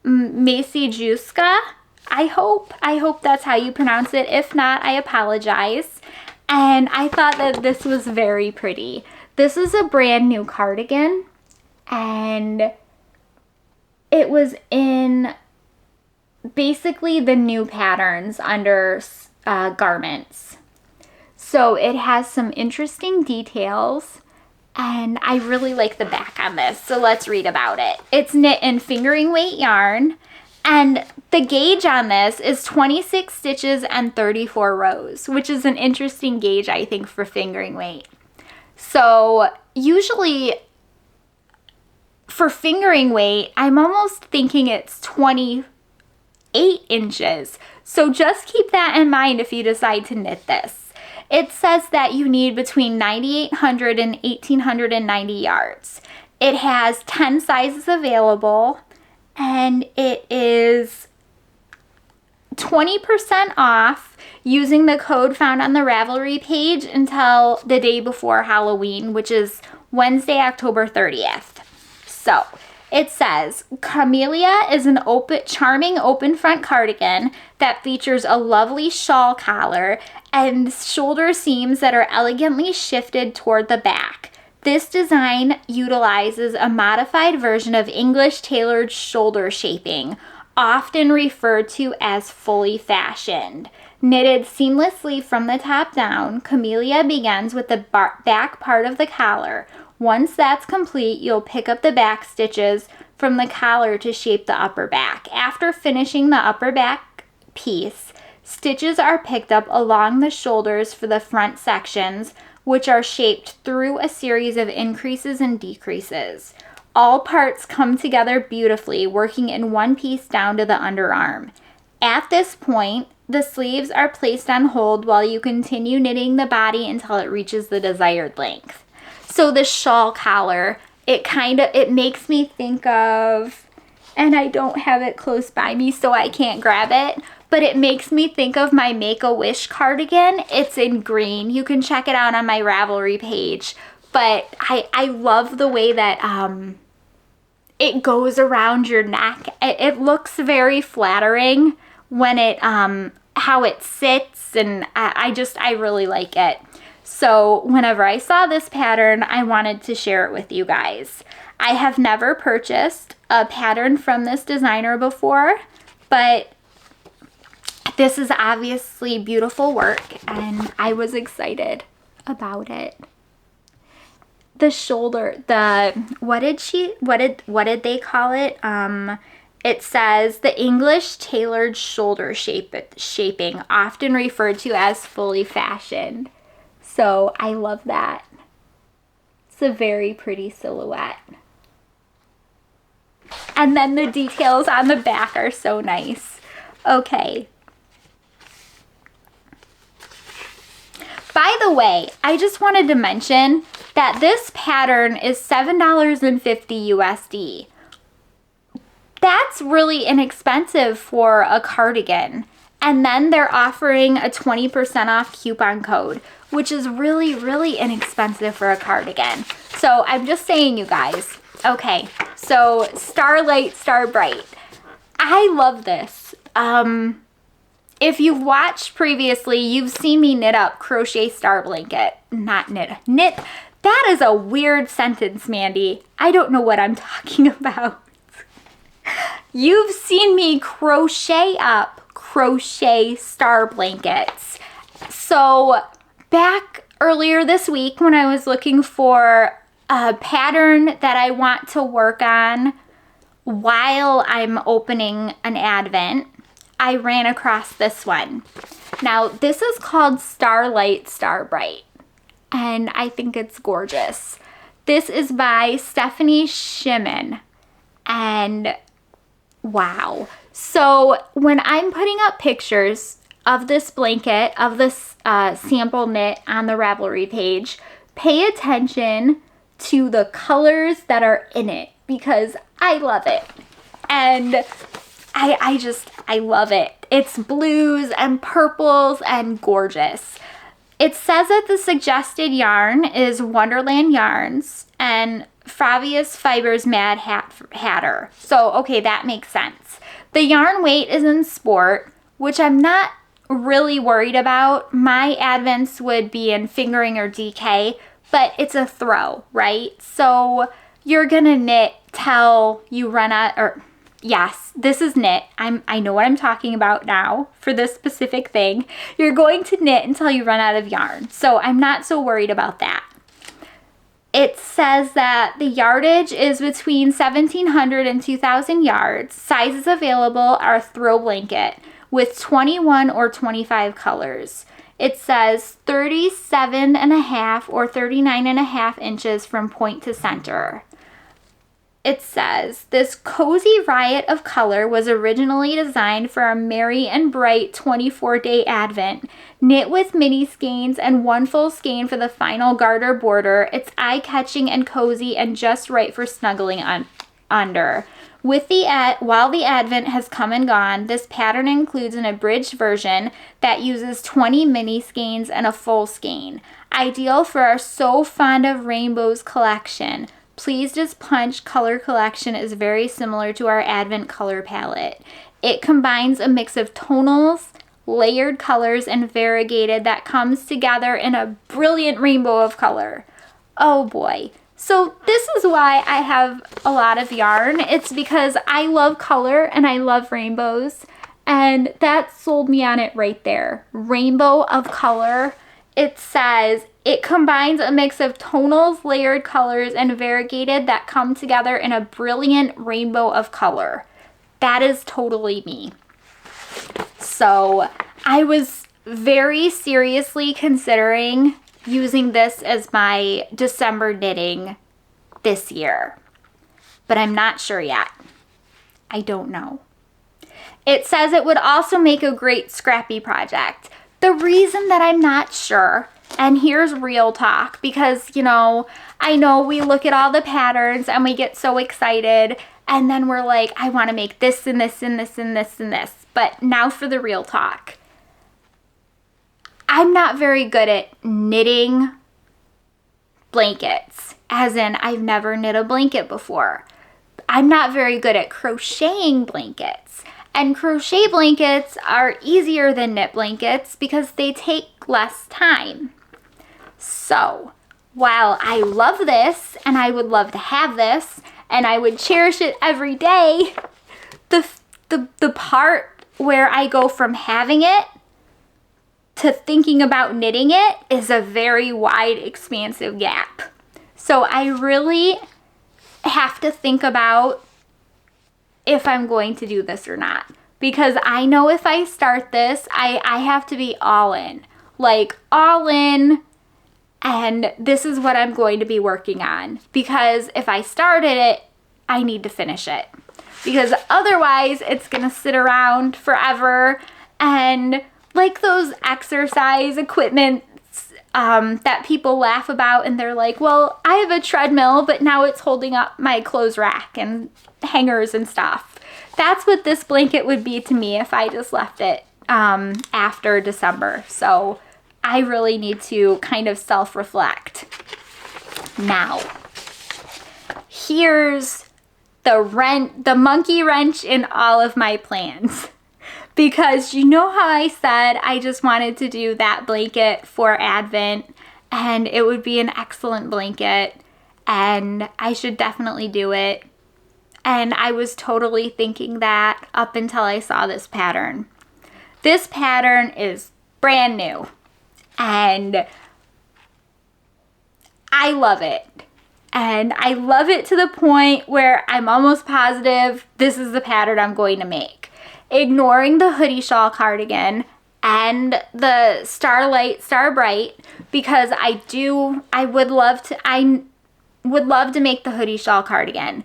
Maciejewska. I hope that's how you pronounce it. If not, I apologize. And I thought that this was very pretty. This is a brand new cardigan, and it was in basically the new patterns under garments. So it has some interesting details, and I really like the back on this. So let's read about it. It's knit in fingering weight yarn, and the gauge on this is 26 stitches and 34 rows, which is an interesting gauge, I think, for fingering weight. So usually for fingering weight, I'm almost thinking it's 28 inches. So just keep that in mind if you decide to knit this. It says that you need between 9,800 and 1,890 yards. It has 10 sizes available, and it is 20% off using the code found on the Ravelry page until the day before Halloween, which is Wednesday, October 30th. So it says, Kamelia is an charming open front cardigan that features a lovely shawl collar and shoulder seams that are elegantly shifted toward the back. This design utilizes a modified version of English tailored shoulder shaping, often referred to as fully fashioned. Knitted seamlessly from the top down, Kamelia begins with the back part of the collar. Once that's complete, you'll pick up the back stitches from the collar to shape the upper back. After finishing the upper back piece, stitches are picked up along the shoulders for the front sections, which are shaped through a series of increases and decreases. All parts come together beautifully, working in one piece down to the underarm. At this point, the sleeves are placed on hold while you continue knitting the body until it reaches the desired length. So the shawl collar, it makes me think of, and I don't have it close by me so I can't grab it, but it makes me think of my Make-A-Wish cardigan. It's in green. You can check it out on my Ravelry page. But I love the way that it goes around your neck. It looks very flattering when how it sits, and I really like it. So whenever I saw this pattern, I wanted to share it with you guys. I have never purchased a pattern from this designer before, but this is obviously beautiful work, and I was excited about it. The shoulder, what did they call it? It says the English tailored shoulder shaping, often referred to as fully fashioned. So I love that. It's a very pretty silhouette. And then the details on the back are so nice. Okay. By the way, I just wanted to mention that this pattern is $7.50 USD. That's really inexpensive for a cardigan. And then they're offering a 20% off coupon code, which is really, really inexpensive for a cardigan. So I'm just saying, you guys. Okay, so Starlight, Starbright. I love this. If you've watched previously, you've seen me knit up crochet star blanket. Not knit. That is a weird sentence, Mandy. I don't know what I'm talking about. You've seen me crochet up crochet star blankets. So back earlier this week when I was looking for a pattern that I want to work on while I'm opening an advent, I ran across this one. Now this is called Starlight Starbright, and I think it's gorgeous. This is by Stephanie Shiman, and wow. So when I'm putting up pictures of this blanket, of this sample knit on the Ravelry page, pay attention to the colors that are in it because I love it. And I love it. It's blues and purples and gorgeous. It says that the suggested yarn is Wonderland Yarns and Favius Fibers Mad Hatter. So, okay, that makes sense. The yarn weight is in sport, which I'm not really worried about. My advents would be in fingering or DK, but it's a throw, right? So you're gonna knit till you run out, or yes, this is knit. I know what I'm talking about now for this specific thing. You're going to knit until you run out of yarn. So I'm not so worried about that. It says that the yardage is between 1,700 and 2,000 yards. Sizes available are throw blanket with 21 or 25 colors. It says 37.5 or 39.5 inches from point to center. It says, this cozy riot of color was originally designed for a merry and bright 24-day advent. Knit with mini skeins and one full skein for the final garter border. It's eye-catching and cozy and just right for snuggling under. While the advent has come and gone, this pattern includes an abridged version that uses 20 mini skeins and a full skein. Ideal for our So Fond of Rainbows collection. Pleased as Punch color collection is very similar to our Advent color palette. It combines a mix of tonals, layered colors, and variegated that comes together in a brilliant rainbow of color. Oh boy. So this is why I have a lot of yarn. It's because I love color and I love rainbows, and that sold me on it right there. Rainbow of color. It says it combines a mix of tonals, layered colors, and variegated that come together in a brilliant rainbow of color. That is totally me. So I was very seriously considering using this as my December knitting this year, but I'm not sure yet. I don't know. It says it would also make a great scrappy project. The reason that I'm not sure, and here's real talk, because, you know, I know we look at all the patterns and we get so excited, and then we're like, I want to make this and this and this and this and this. But now for the real talk. I'm not very good at knitting blankets, as in I've never knit a blanket before. I'm not very good at crocheting blankets. And crochet blankets are easier than knit blankets because they take less time. So, while I love this and I would love to have this and I would cherish it every day, the part where I go from having it to thinking about knitting it is a very wide, expansive gap. So I really have to think about if I'm going to do this or not. Because I know if I start this, I have to be all in. Like, all in. And this is what I'm going to be working on. Because if I started it, I need to finish it. Because otherwise, it's going to sit around forever. And like those exercise equipment that people laugh about, and they're like, well, I have a treadmill, but now it's holding up my clothes rack and hangers and stuff. That's what this blanket would be to me if I just left it after December. So I really need to kind of self-reflect. Now, here's the monkey wrench in all of my plans. Because you know how I said I just wanted to do that blanket for Advent, and it would be an excellent blanket, and I should definitely do it. And I was totally thinking that up until I saw this pattern. This pattern is brand new, and I love it. And I love it to the point where I'm almost positive this is the pattern I'm going to make. Ignoring the hoodie shawl cardigan and the Starlight Starbright, because I would love to make the hoodie shawl cardigan.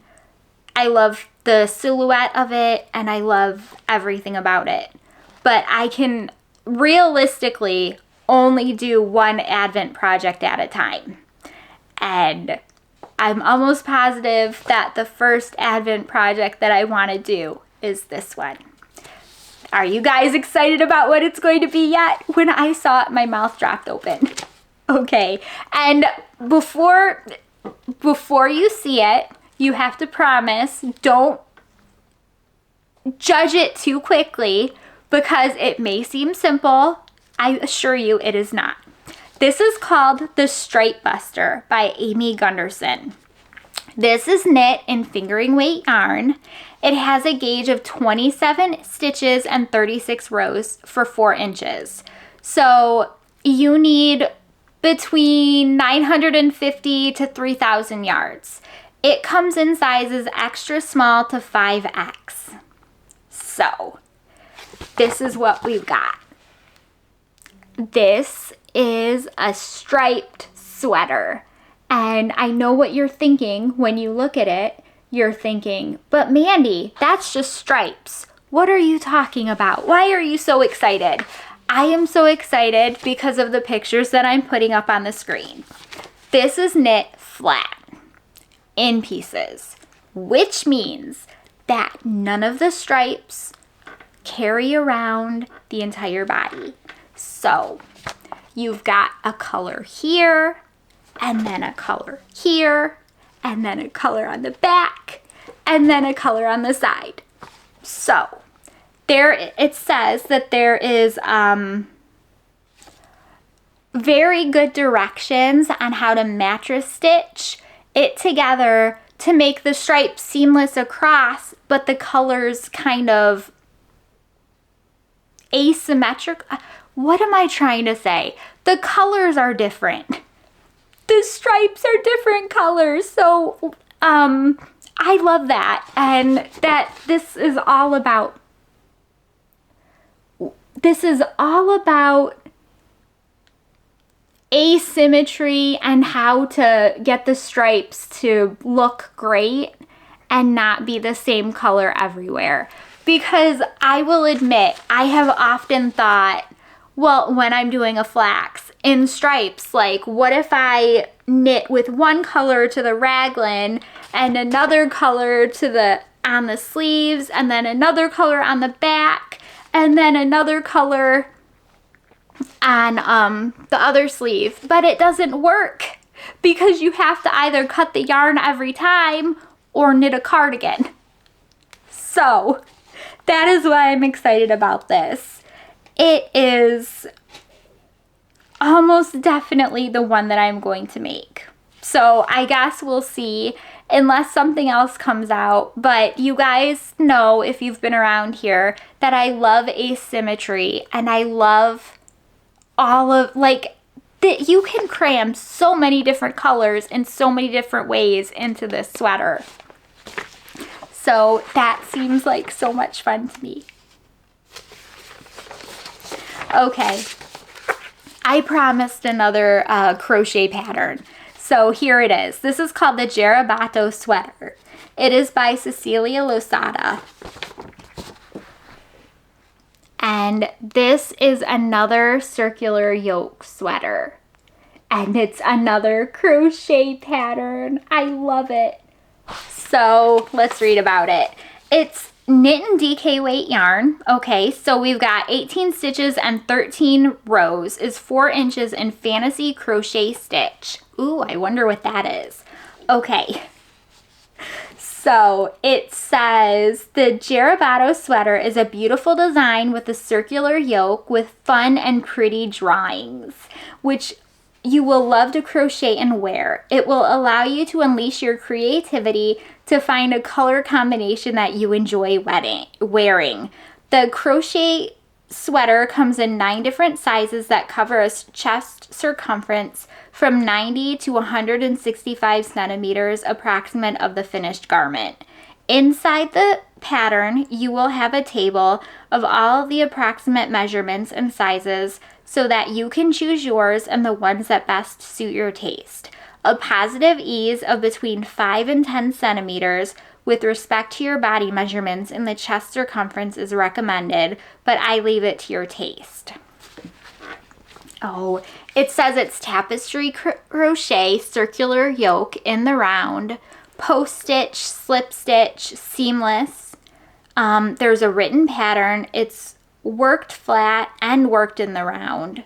I love the silhouette of it and I love everything about it. But I can realistically only do one Advent project at a time. And I'm almost positive that the first Advent project that I want to do is this one. Are you guys excited about what it's going to be yet? When I saw it, my mouth dropped open. Okay, and before you see it, you have to promise, don't judge it too quickly, because it may seem simple. I assure you it is not. This is called the Stripebuster by Amy Gunderson. This is knit in fingering weight yarn. It has a gauge of 27 stitches and 36 rows for 4 inches. So you need between 950 to 3,000 yards. It comes in sizes extra small to 5X. So this is what we've got. This is a striped sweater. And I know what you're thinking when you look at it. You're thinking, but Mandy, that's just stripes. What are you talking about? Why are you so excited? I am so excited because of the pictures that I'm putting up on the screen. This is knit flat in pieces, which means that none of the stripes carry around the entire body. So you've got a color here, and then a color here, and then a color on the back, and then a color on the side. So there it says that there is very good directions on how to mattress stitch it together to make the stripes seamless across, but the colors kind of asymmetric. What am I trying to say? The colors are different. The stripes are different colors. So I love that. And that this is all about asymmetry and how to get the stripes to look great and not be the same color everywhere. Because I will admit, I have often thought, well, when I'm doing a flax in stripes, like what if I knit with one color to the raglan and another color to on the sleeves, and then another color on the back, and then another color on the other sleeve. But it doesn't work because you have to either cut the yarn every time or knit a cardigan. So that is why I'm excited about this. It is almost definitely the one that I'm going to make. So I guess we'll see unless something else comes out. But you guys know, if you've been around here, that I love asymmetry, and I love all of, like, that you can cram so many different colors in so many different ways into this sweater. So that seems like so much fun to me. Okay, I promised another crochet pattern. So here it is. This is called the Garabato sweater. It is by Cecilia Losada. And this is another circular yoke sweater. And it's another crochet pattern. I love it. So let's read about it. It's knit and DK weight yarn. Okay, so we've got 18 stitches and 13 rows, is 4 inches in fantasy crochet stitch. Ooh, I wonder what that is. Okay, so it says the Garabato sweater is a beautiful design with a circular yoke with fun and pretty drawings, which you will love to crochet and wear. It will allow you to unleash your creativity to find a color combination that you enjoy wearing. The crochet sweater comes in 9 different sizes that cover a chest circumference from 90 to 165 centimeters, approximate of the finished garment. Inside the pattern, you will have a table of all the approximate measurements and sizes so that you can choose yours and the ones that best suit your taste. A positive ease of between 5 and 10 centimeters with respect to your body measurements in the chest circumference is recommended, but I leave it to your taste. Oh, it says it's tapestry crochet, circular yoke in the round, post stitch, slip stitch, seamless. There's a written pattern. It's worked flat and worked in the round.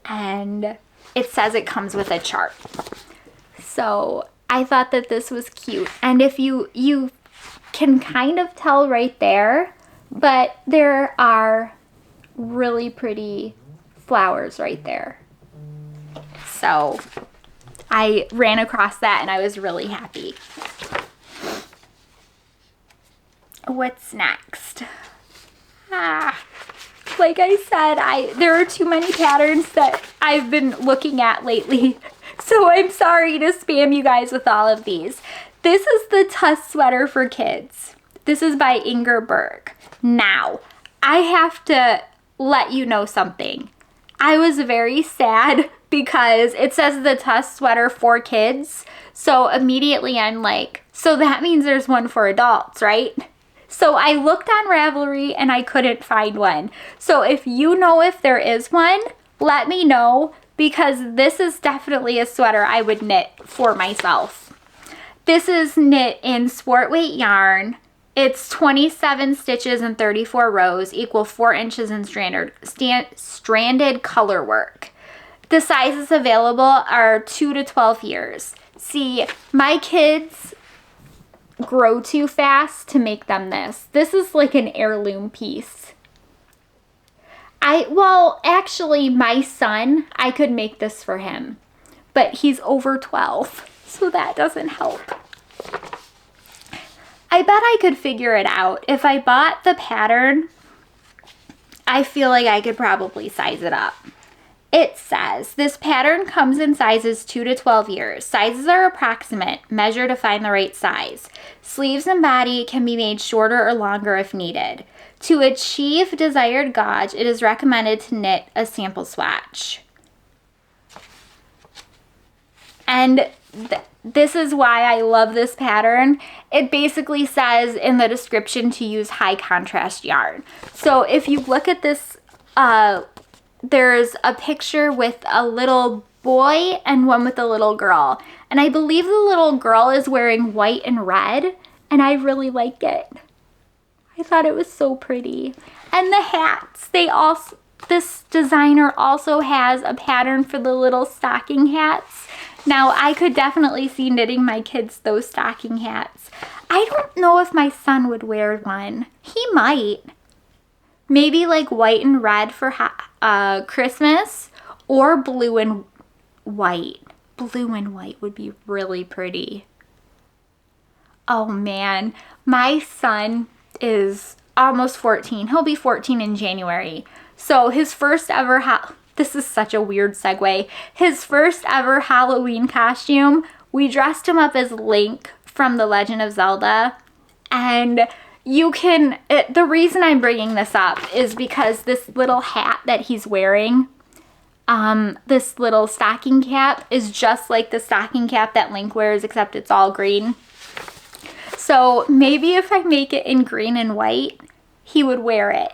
And it says it comes with a chart. So I thought that this was cute. And if you can kind of tell right there, but there are really pretty flowers right there. So I ran across that and I was really happy. What's next? Like I said, there are too many patterns that I've been looking at lately. So I'm sorry to spam you guys with all of these. This is the Tuss sweater for kids. This is by Inger Berg. Now, I have to let you know something. I was very sad because it says the Tuss sweater for kids. So immediately I'm like, so that means there's one for adults, right? So I looked on Ravelry and I couldn't find one. So if you know if there is one, let me know, because this is definitely a sweater I would knit for myself. This is knit in sport weight yarn. It's 27 stitches and 34 rows, equal 4 inches in stranded color work. The sizes available are 2 to 12 years. See, my kids grow too fast to make them this. This is like an heirloom piece. Well, actually, my son, I could make this for him, but he's over 12, so that doesn't help. I bet I could figure it out. If I bought the pattern, I feel like I could probably size it up. It says, this pattern comes in sizes 2 to 12 years. Sizes are approximate. Measure to find the right size. Sleeves and body can be made shorter or longer if needed. To achieve desired gauge, it is recommended to knit a sample swatch. And this is why I love this pattern. It basically says in the description to use high contrast yarn. So if you look at this, there's a picture with a little boy and one with a little girl. And I believe the little girl is wearing white and red, and I really like it. I thought it was so pretty. And the hats, this designer also has a pattern for the little stocking hats. Now, I could definitely see knitting my kids those stocking hats. I don't know if my son would wear one. He might. Maybe like white and red for Christmas, or blue and white. Blue and white would be really pretty. Oh man, my son is almost 14. He'll be 14 in January. So his first ever, this is such a weird segue. His first ever Halloween costume, we dressed him up as Link from The Legend of Zelda. And you can, the reason I'm bringing this up is because this little hat that he's wearing, this little stocking cap is just like the stocking cap that Link wears, except it's all green. So maybe if I make it in green and white, he would wear it.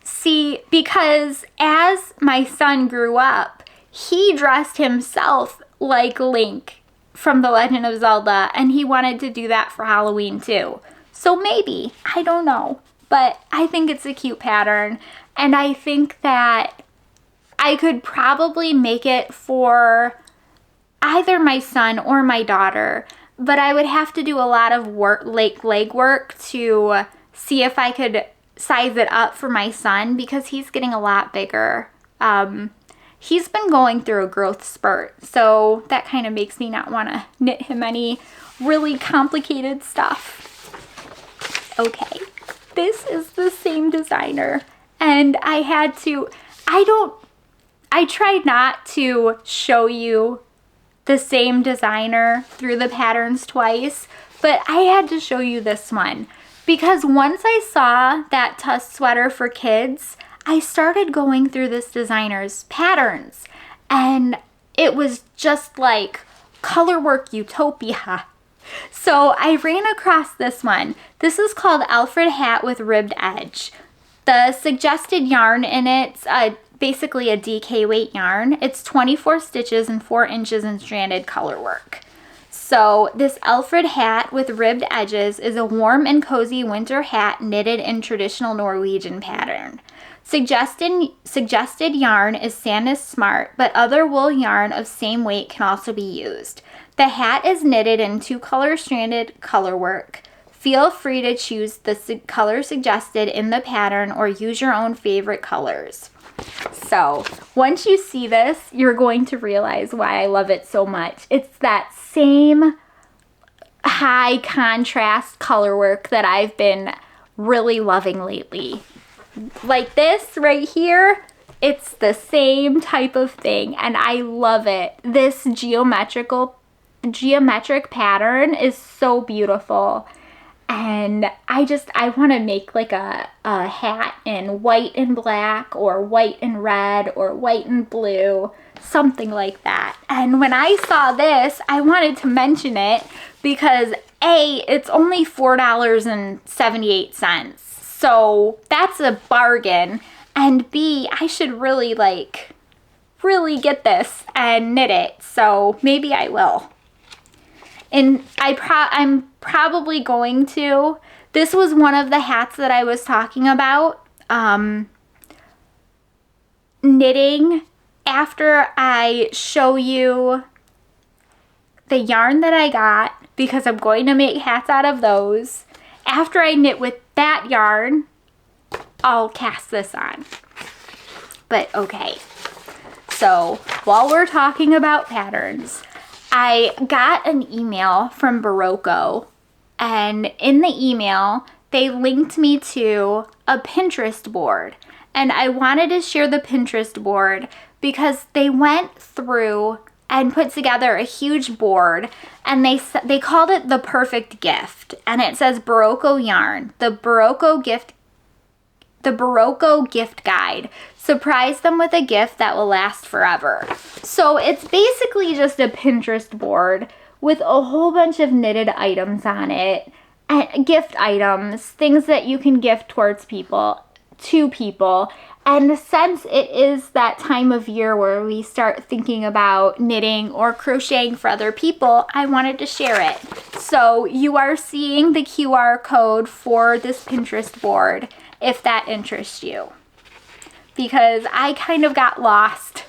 See, because as my son grew up, he dressed himself like Link from The Legend of Zelda, and he wanted to do that for Halloween too. So maybe, I don't know, but I think it's a cute pattern, and I think that I could probably make it for either my son or my daughter, but I would have to do a lot of work, like leg work, to see if I could size it up for my son because he's getting a lot bigger. He's been going through a growth spurt, so that kind of makes me not want to knit him any really complicated stuff. Okay, this is the same designer, and I tried not to show you the same designer through the patterns twice, but I had to show you this one because once I saw that tusk sweater for kids, I started going through this designer's patterns, and it was just like colorwork utopia. So I ran across this one. This is called Alfred Hat with Ribbed Edge. The suggested yarn in it's basically a DK weight yarn. It's 24 stitches and 4 inches in stranded color work. So this Alfred hat with ribbed edges is a warm and cozy winter hat knitted in traditional Norwegian pattern. Suggested yarn is Sandnes Smart, but other wool yarn of same weight can also be used. The hat is knitted in 2-color stranded color work. Feel free to choose the color suggested in the pattern or use your own favorite colors. So once you see this, you're going to realize why I love it so much. It's that same high contrast color work that I've been really loving lately. Like this right here, it's the same type of thing, and I love it. This geometric pattern is so beautiful. And I want to make like a hat in white and black or white and red or white and blue, something like that. And when I saw this, I wanted to mention it because A, it's only $4.78. So that's a bargain. And B, I should really get this and knit it. So maybe I will. And I'm probably going to. This was one of the hats that I was talking about. Knitting after I show you the yarn that I got, because I'm going to make hats out of those. After I knit with that yarn, I'll cast this on. But okay. So while we're talking about patterns, I got an email from Barocco, and in the email, they linked me to a Pinterest board. And I wanted to share the Pinterest board because they went through and put together a huge board, and they called it the perfect gift. And it says Barocco yarn, the Barocco gift guide. Surprise them with a gift that will last forever. So it's basically just a Pinterest board with a whole bunch of knitted items on it, and gift items, things that you can gift towards people, to people. And since it is that time of year where we start thinking about knitting or crocheting for other people, I wanted to share it. So you are seeing the QR code for this Pinterest board if that interests you. Because I kind of got lost.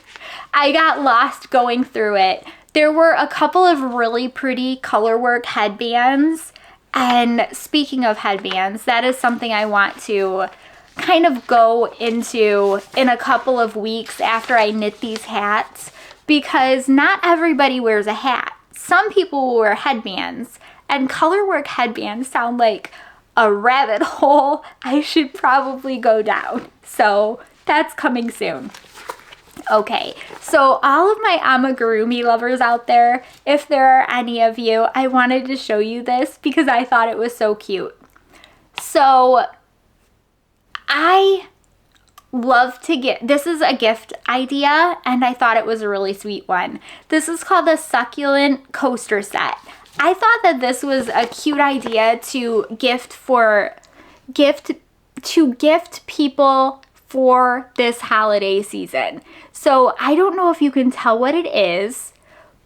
I got lost going through it. There were a couple of really pretty colorwork headbands. And speaking of headbands, that is something I want to kind of go into in a couple of weeks after I knit these hats. Because not everybody wears a hat. Some people will wear headbands. And colorwork headbands sound like a rabbit hole I should probably go down. So that's coming soon. Okay, so all of my amigurumi lovers out there, if there are any of you, I wanted to show you this because I thought it was so cute. So I love to get, this is a gift idea and I thought it was a really sweet one. This is called the Succulent Coaster Set. I thought that this was a cute idea to gift people for this holiday season. So I don't know if you can tell what it is,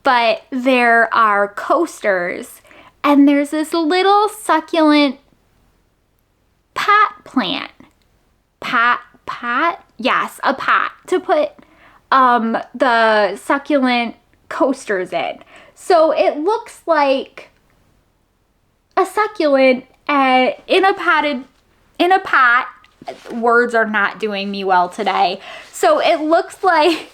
but there are coasters and there's this little succulent pot plant. Pot? Yes, a pot to put the succulent coasters in. So it looks like a succulent in a pot. Words are not doing me well today. So it looks like,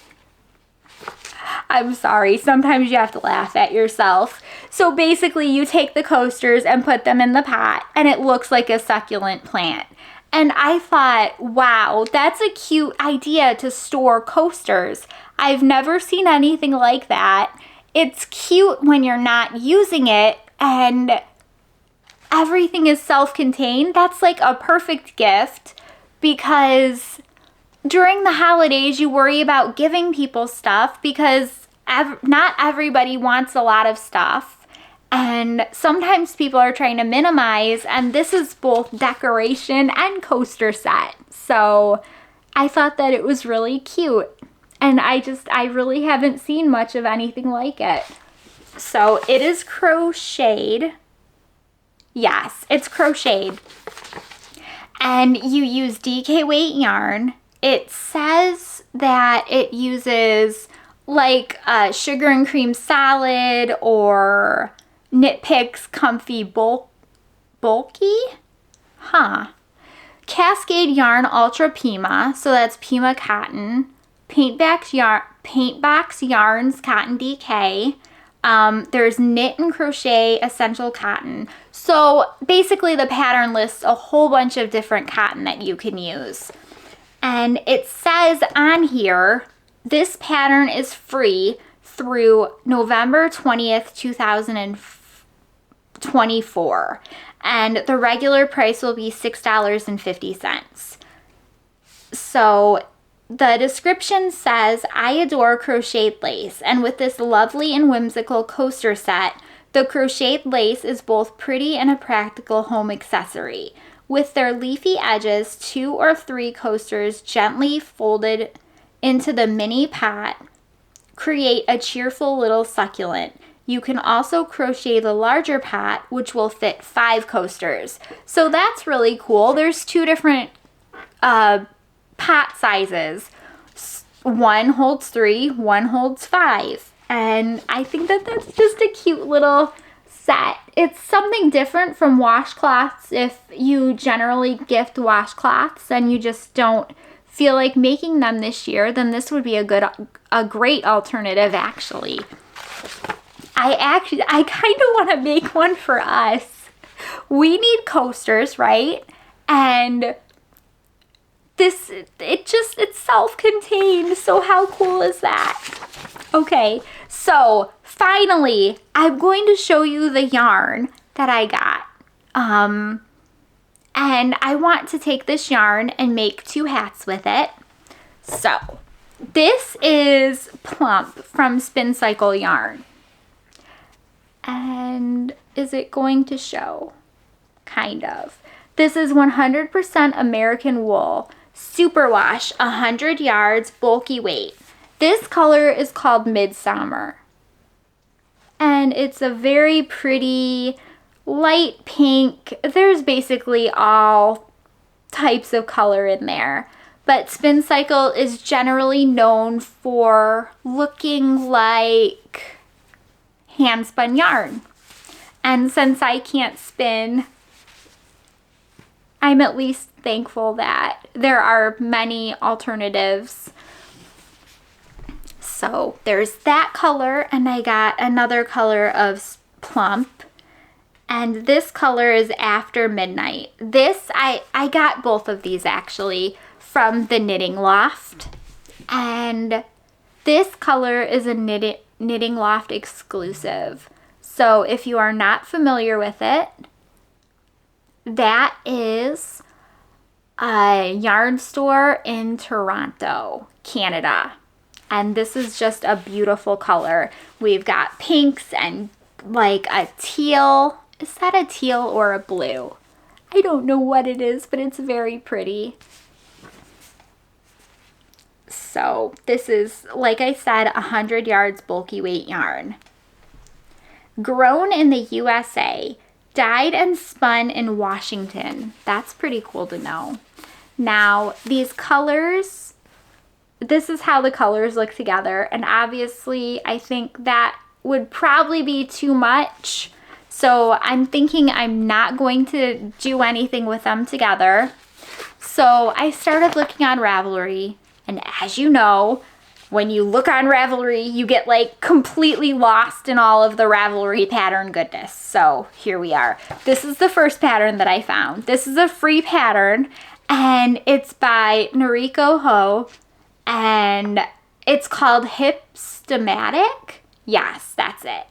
I'm sorry, sometimes you have to laugh at yourself. So basically you take the coasters and put them in the pot and it looks like a succulent plant. And I thought, wow, that's a cute idea to store coasters. I've never seen anything like that. It's cute when you're not using it and everything is self-contained. That's like a perfect gift because during the holidays you worry about giving people stuff because not everybody wants a lot of stuff. And sometimes people are trying to minimize, and this is both decoration and coaster set. So I thought that it was really cute. And I really haven't seen much of anything like it. So it is crocheted. Yes, it's crocheted. And you use DK weight yarn. It says that it uses like sugar and cream solid or Knit Picks Comfy Bulky? Cascade Yarn Ultra Pima, so that's Pima Cotton. Paintbox Yarns Cotton DK. There's Knit and Crochet Essential Cotton. So basically the pattern lists a whole bunch of different cotton that you can use. And it says on here, this pattern is free through November 20th, 2024. And the regular price will be $6.50. So the description says, I adore crocheted lace, and with this lovely and whimsical coaster set, the crocheted lace is both pretty and a practical home accessory. With their leafy edges, 2 or 3 coasters gently folded into the mini pot create a cheerful little succulent. You can also crochet the larger pot, which will fit 5 coasters. So that's really cool. There's 2 different pot sizes. One holds 3, one holds 5. And I think that that's just a cute little set. It's something different from washcloths. If you generally gift washcloths and you just don't feel like making them this year, then this would be a great alternative actually. I kind of want to make one for us. We need coasters, right? And it's self-contained, so how cool is that? Okay, so finally, I'm going to show you the yarn that I got. And I want to take this yarn and make 2 hats with it. So, this is Plump from Spin Cycle Yarn. And is it going to show? Kind of. This is 100% American wool. Superwash, 100 yards, bulky weight. This color is called Midsummer. And it's a very pretty light pink. There's basically all types of color in there. But Spin Cycle is generally known for looking like hand spun yarn. And since I can't spin, I'm at least thankful that there are many alternatives. So there's that color, and I got another color of Plump, and this color is After Midnight. This, I got both of these actually from the Knitting Loft, and this color is a Knitting Loft exclusive. So if you are not familiar with it, that is a yarn store in Toronto, Canada. And this is just a beautiful color. We've got pinks and like a teal. Is that a teal or a blue? I don't know what it is, but it's very pretty. So this is, like I said, 100 yards bulky weight yarn. Grown in the USA, dyed and spun in Washington. That's pretty cool to know. Now, these colors, this is how the colors look together. And obviously, I think that would probably be too much. So I'm thinking I'm not going to do anything with them together. So I started looking on Ravelry. And as you know, when you look on Ravelry, you get like completely lost in all of the Ravelry pattern goodness. So here we are. This is the first pattern that I found. This is a free pattern and it's by Noriko Ho and it's called Hipstamatic. Yes, that's it.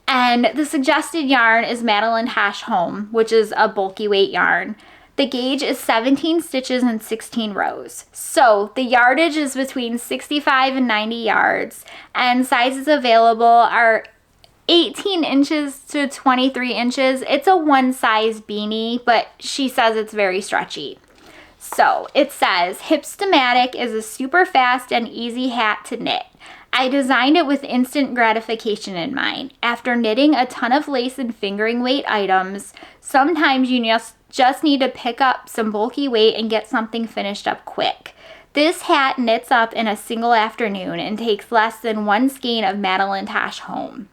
And the suggested yarn is Madeline Hash Home, which is a bulky weight yarn. The gauge is 17 stitches and 16 rows. So the yardage is between 65 and 90 yards, and sizes available are 18 inches to 23 inches. It's a one size beanie, but she says it's very stretchy. So it says, Hipstamatic is a super fast and easy hat to knit. I designed it with instant gratification in mind. After knitting a ton of lace and fingering weight items, sometimes you just need to pick up some bulky weight and get something finished up quick. This hat knits up in a single afternoon and takes less than one skein of Madeline Hash Home.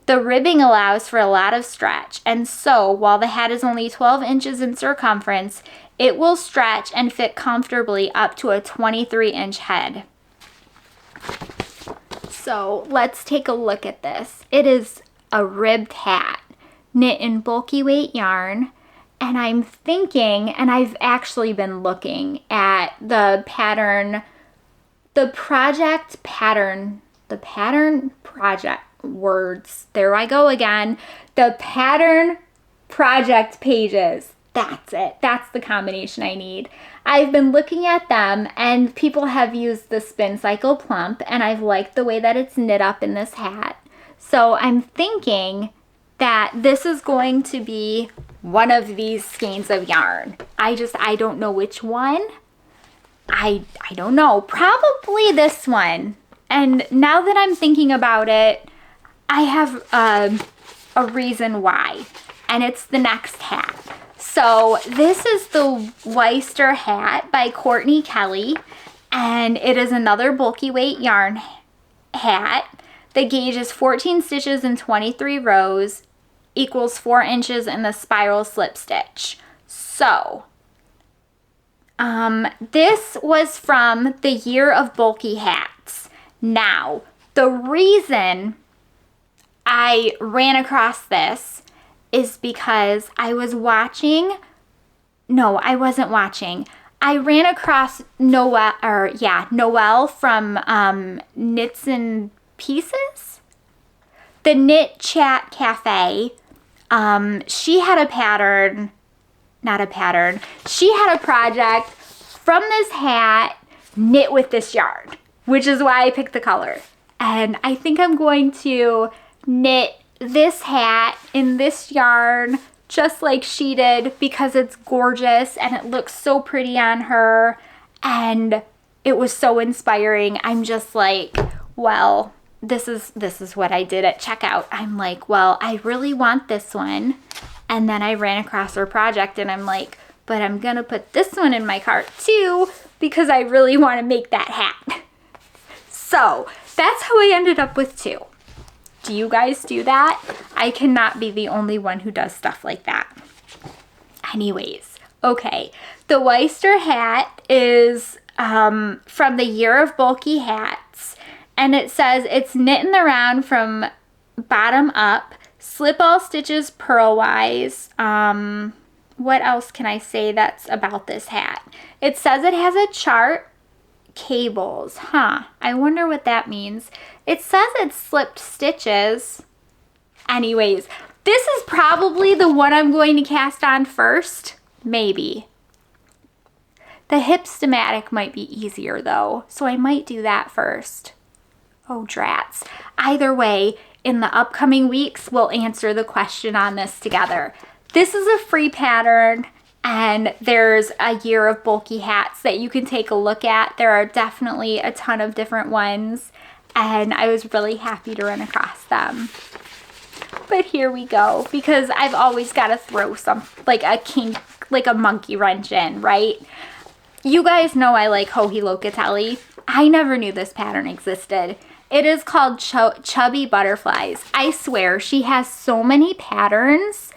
The ribbing allows for a lot of stretch, and so while the hat is only 12 inches in circumference, it will stretch and fit comfortably up to a 23-inch head. So let's take a look at this. It is a ribbed hat knit in bulky weight yarn. And I'm thinking, and I've actually been looking at the pattern, the pattern project words. There I go again. The pattern project pages. That's it. That's the combination I need. I've been looking at them and people have used the Spin Cycle Plump and I've liked the way that it's knit up in this hat. So I'm thinking that this is going to be one of these skeins of yarn. I don't know which one. I don't know. Probably this one. And now that I'm thinking about it, I have a reason why. And it's the next hat. So this is the Weister hat by Courtney Kelly. And it is another bulky weight yarn hat. The gauge is 14 stitches and 23 rows. Equals 4 inches in the spiral slip stitch. So, this was from the Year of Bulky Hats. Now, the reason I ran across this is because I was watching, no, I wasn't watching. I ran across Noelle from Knits and Pieces, the Knit Chat Cafe. She had she had a project from this hat knit with this yarn, which is why I picked the color. And I think I'm going to knit this hat in this yarn just like she did because it's gorgeous and it looks so pretty on her and it was so inspiring. I'm just like, well, this is what I did at checkout. I'm like, well, I really want this one. And then I ran across her project and I'm like, but I'm gonna put this one in my cart too because I really want to make that hat. So that's how I ended up with two. Do you guys do that? I cannot be the only one who does stuff like that. Anyways, okay. The Weister hat is from the Year of Bulky Hats. And it says it's knit in the round from bottom up, slip all stitches purlwise. What else can I say that's about this hat? It says it has a chart, cables. I wonder what that means. It says it's slipped stitches. Anyways, this is probably the one I'm going to cast on first maybe. The hip schematic might be easier though, so I might do that first. Oh, drats. Either way, in the upcoming weeks, we'll answer the question on this together. This is a free pattern, and there's a year of bulky hats that you can take a look at. There are definitely a ton of different ones, and I was really happy to run across them. But here we go, because I've always got to throw some, like a monkey wrench in, right? You guys know I like Hoodie Locatelli. I never knew this pattern existed. It is called Chubby Butterflies. I swear, she has so many patterns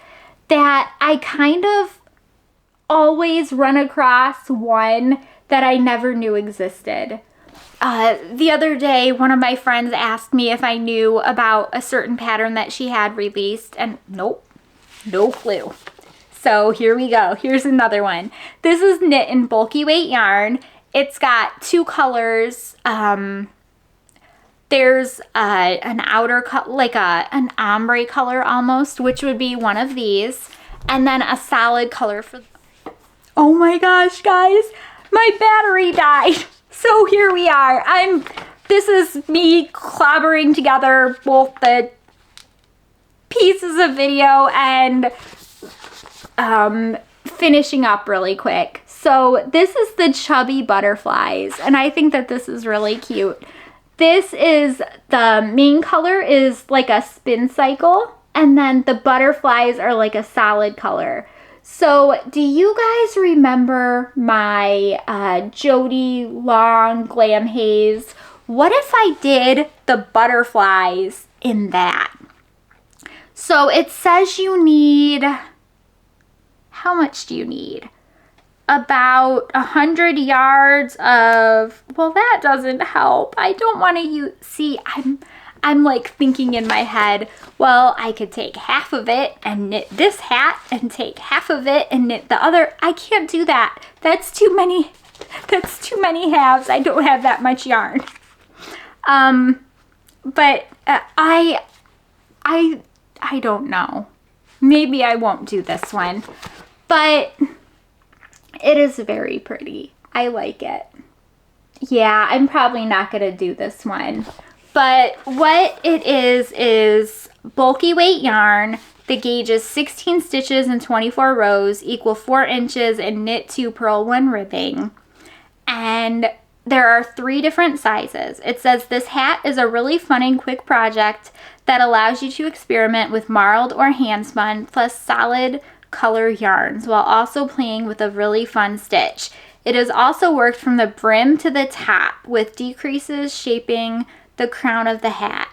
that I kind of always run across one that I never knew existed. The other day, one of my friends asked me if I knew about a certain pattern that she had released, and nope, no clue. So here we go. Here's another one. This is knit in bulky weight yarn. It's got two colors. There's an outer color, like an ombre color almost, which would be one of these, and then a solid color for. Oh my gosh, guys, my battery died. So here we are. This is me clobbering together both the pieces of video and finishing up really quick. So this is the Chubby Butterflies, and I think that this is really cute. This is, the main color is like a spin cycle, and then the butterflies are like a solid color. So do you guys remember my Joji long glam haze? What if I did the butterflies in that? So it says you need, how much do you need? About 100 yards of, well, that doesn't help. I don't want to use, see, I'm like thinking in my head, well, I could take half of it and knit this hat and take half of it and knit the other. I can't do that. That's too many halves. I don't have that much yarn. But I don't know. Maybe I won't do this one, but it is very pretty. I like it. Yeah, I'm probably not going to do this one. But what it is bulky weight yarn. The gauge is 16 stitches and 24 rows, equal 4 inches, and knit 2, purl 1 ribbing. And there are 3 different sizes. It says this hat is a really fun and quick project that allows you to experiment with marled or hand spun plus solid color yarns while also playing with a really fun stitch. It is also worked from the brim to the top with decreases shaping the crown of the hat.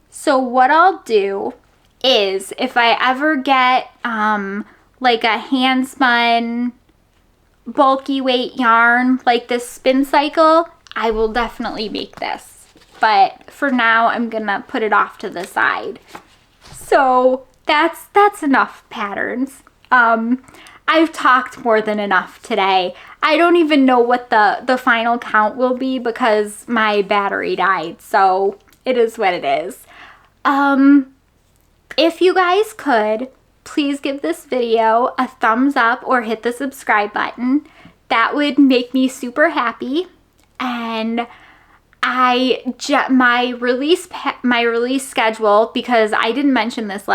So what I'll do is, if I ever get like a hand spun bulky weight yarn like this spin cycle, I will definitely make this. But for now, I'm gonna put it off to the side. So that's enough patterns. I've talked more than enough today. I don't even know what the final count will be because my battery died, so it is what it is. If you guys could, please give this video a thumbs up or hit the subscribe button. That would make me super happy. And my release schedule, because I didn't mention this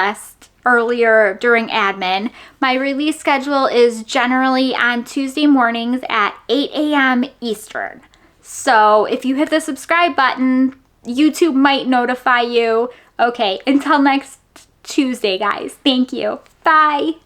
earlier during admin, my release schedule is generally on Tuesday mornings at 8 a.m. Eastern. So if you hit the subscribe button, YouTube might notify you. Okay, until next Tuesday, guys. Thank you. Bye.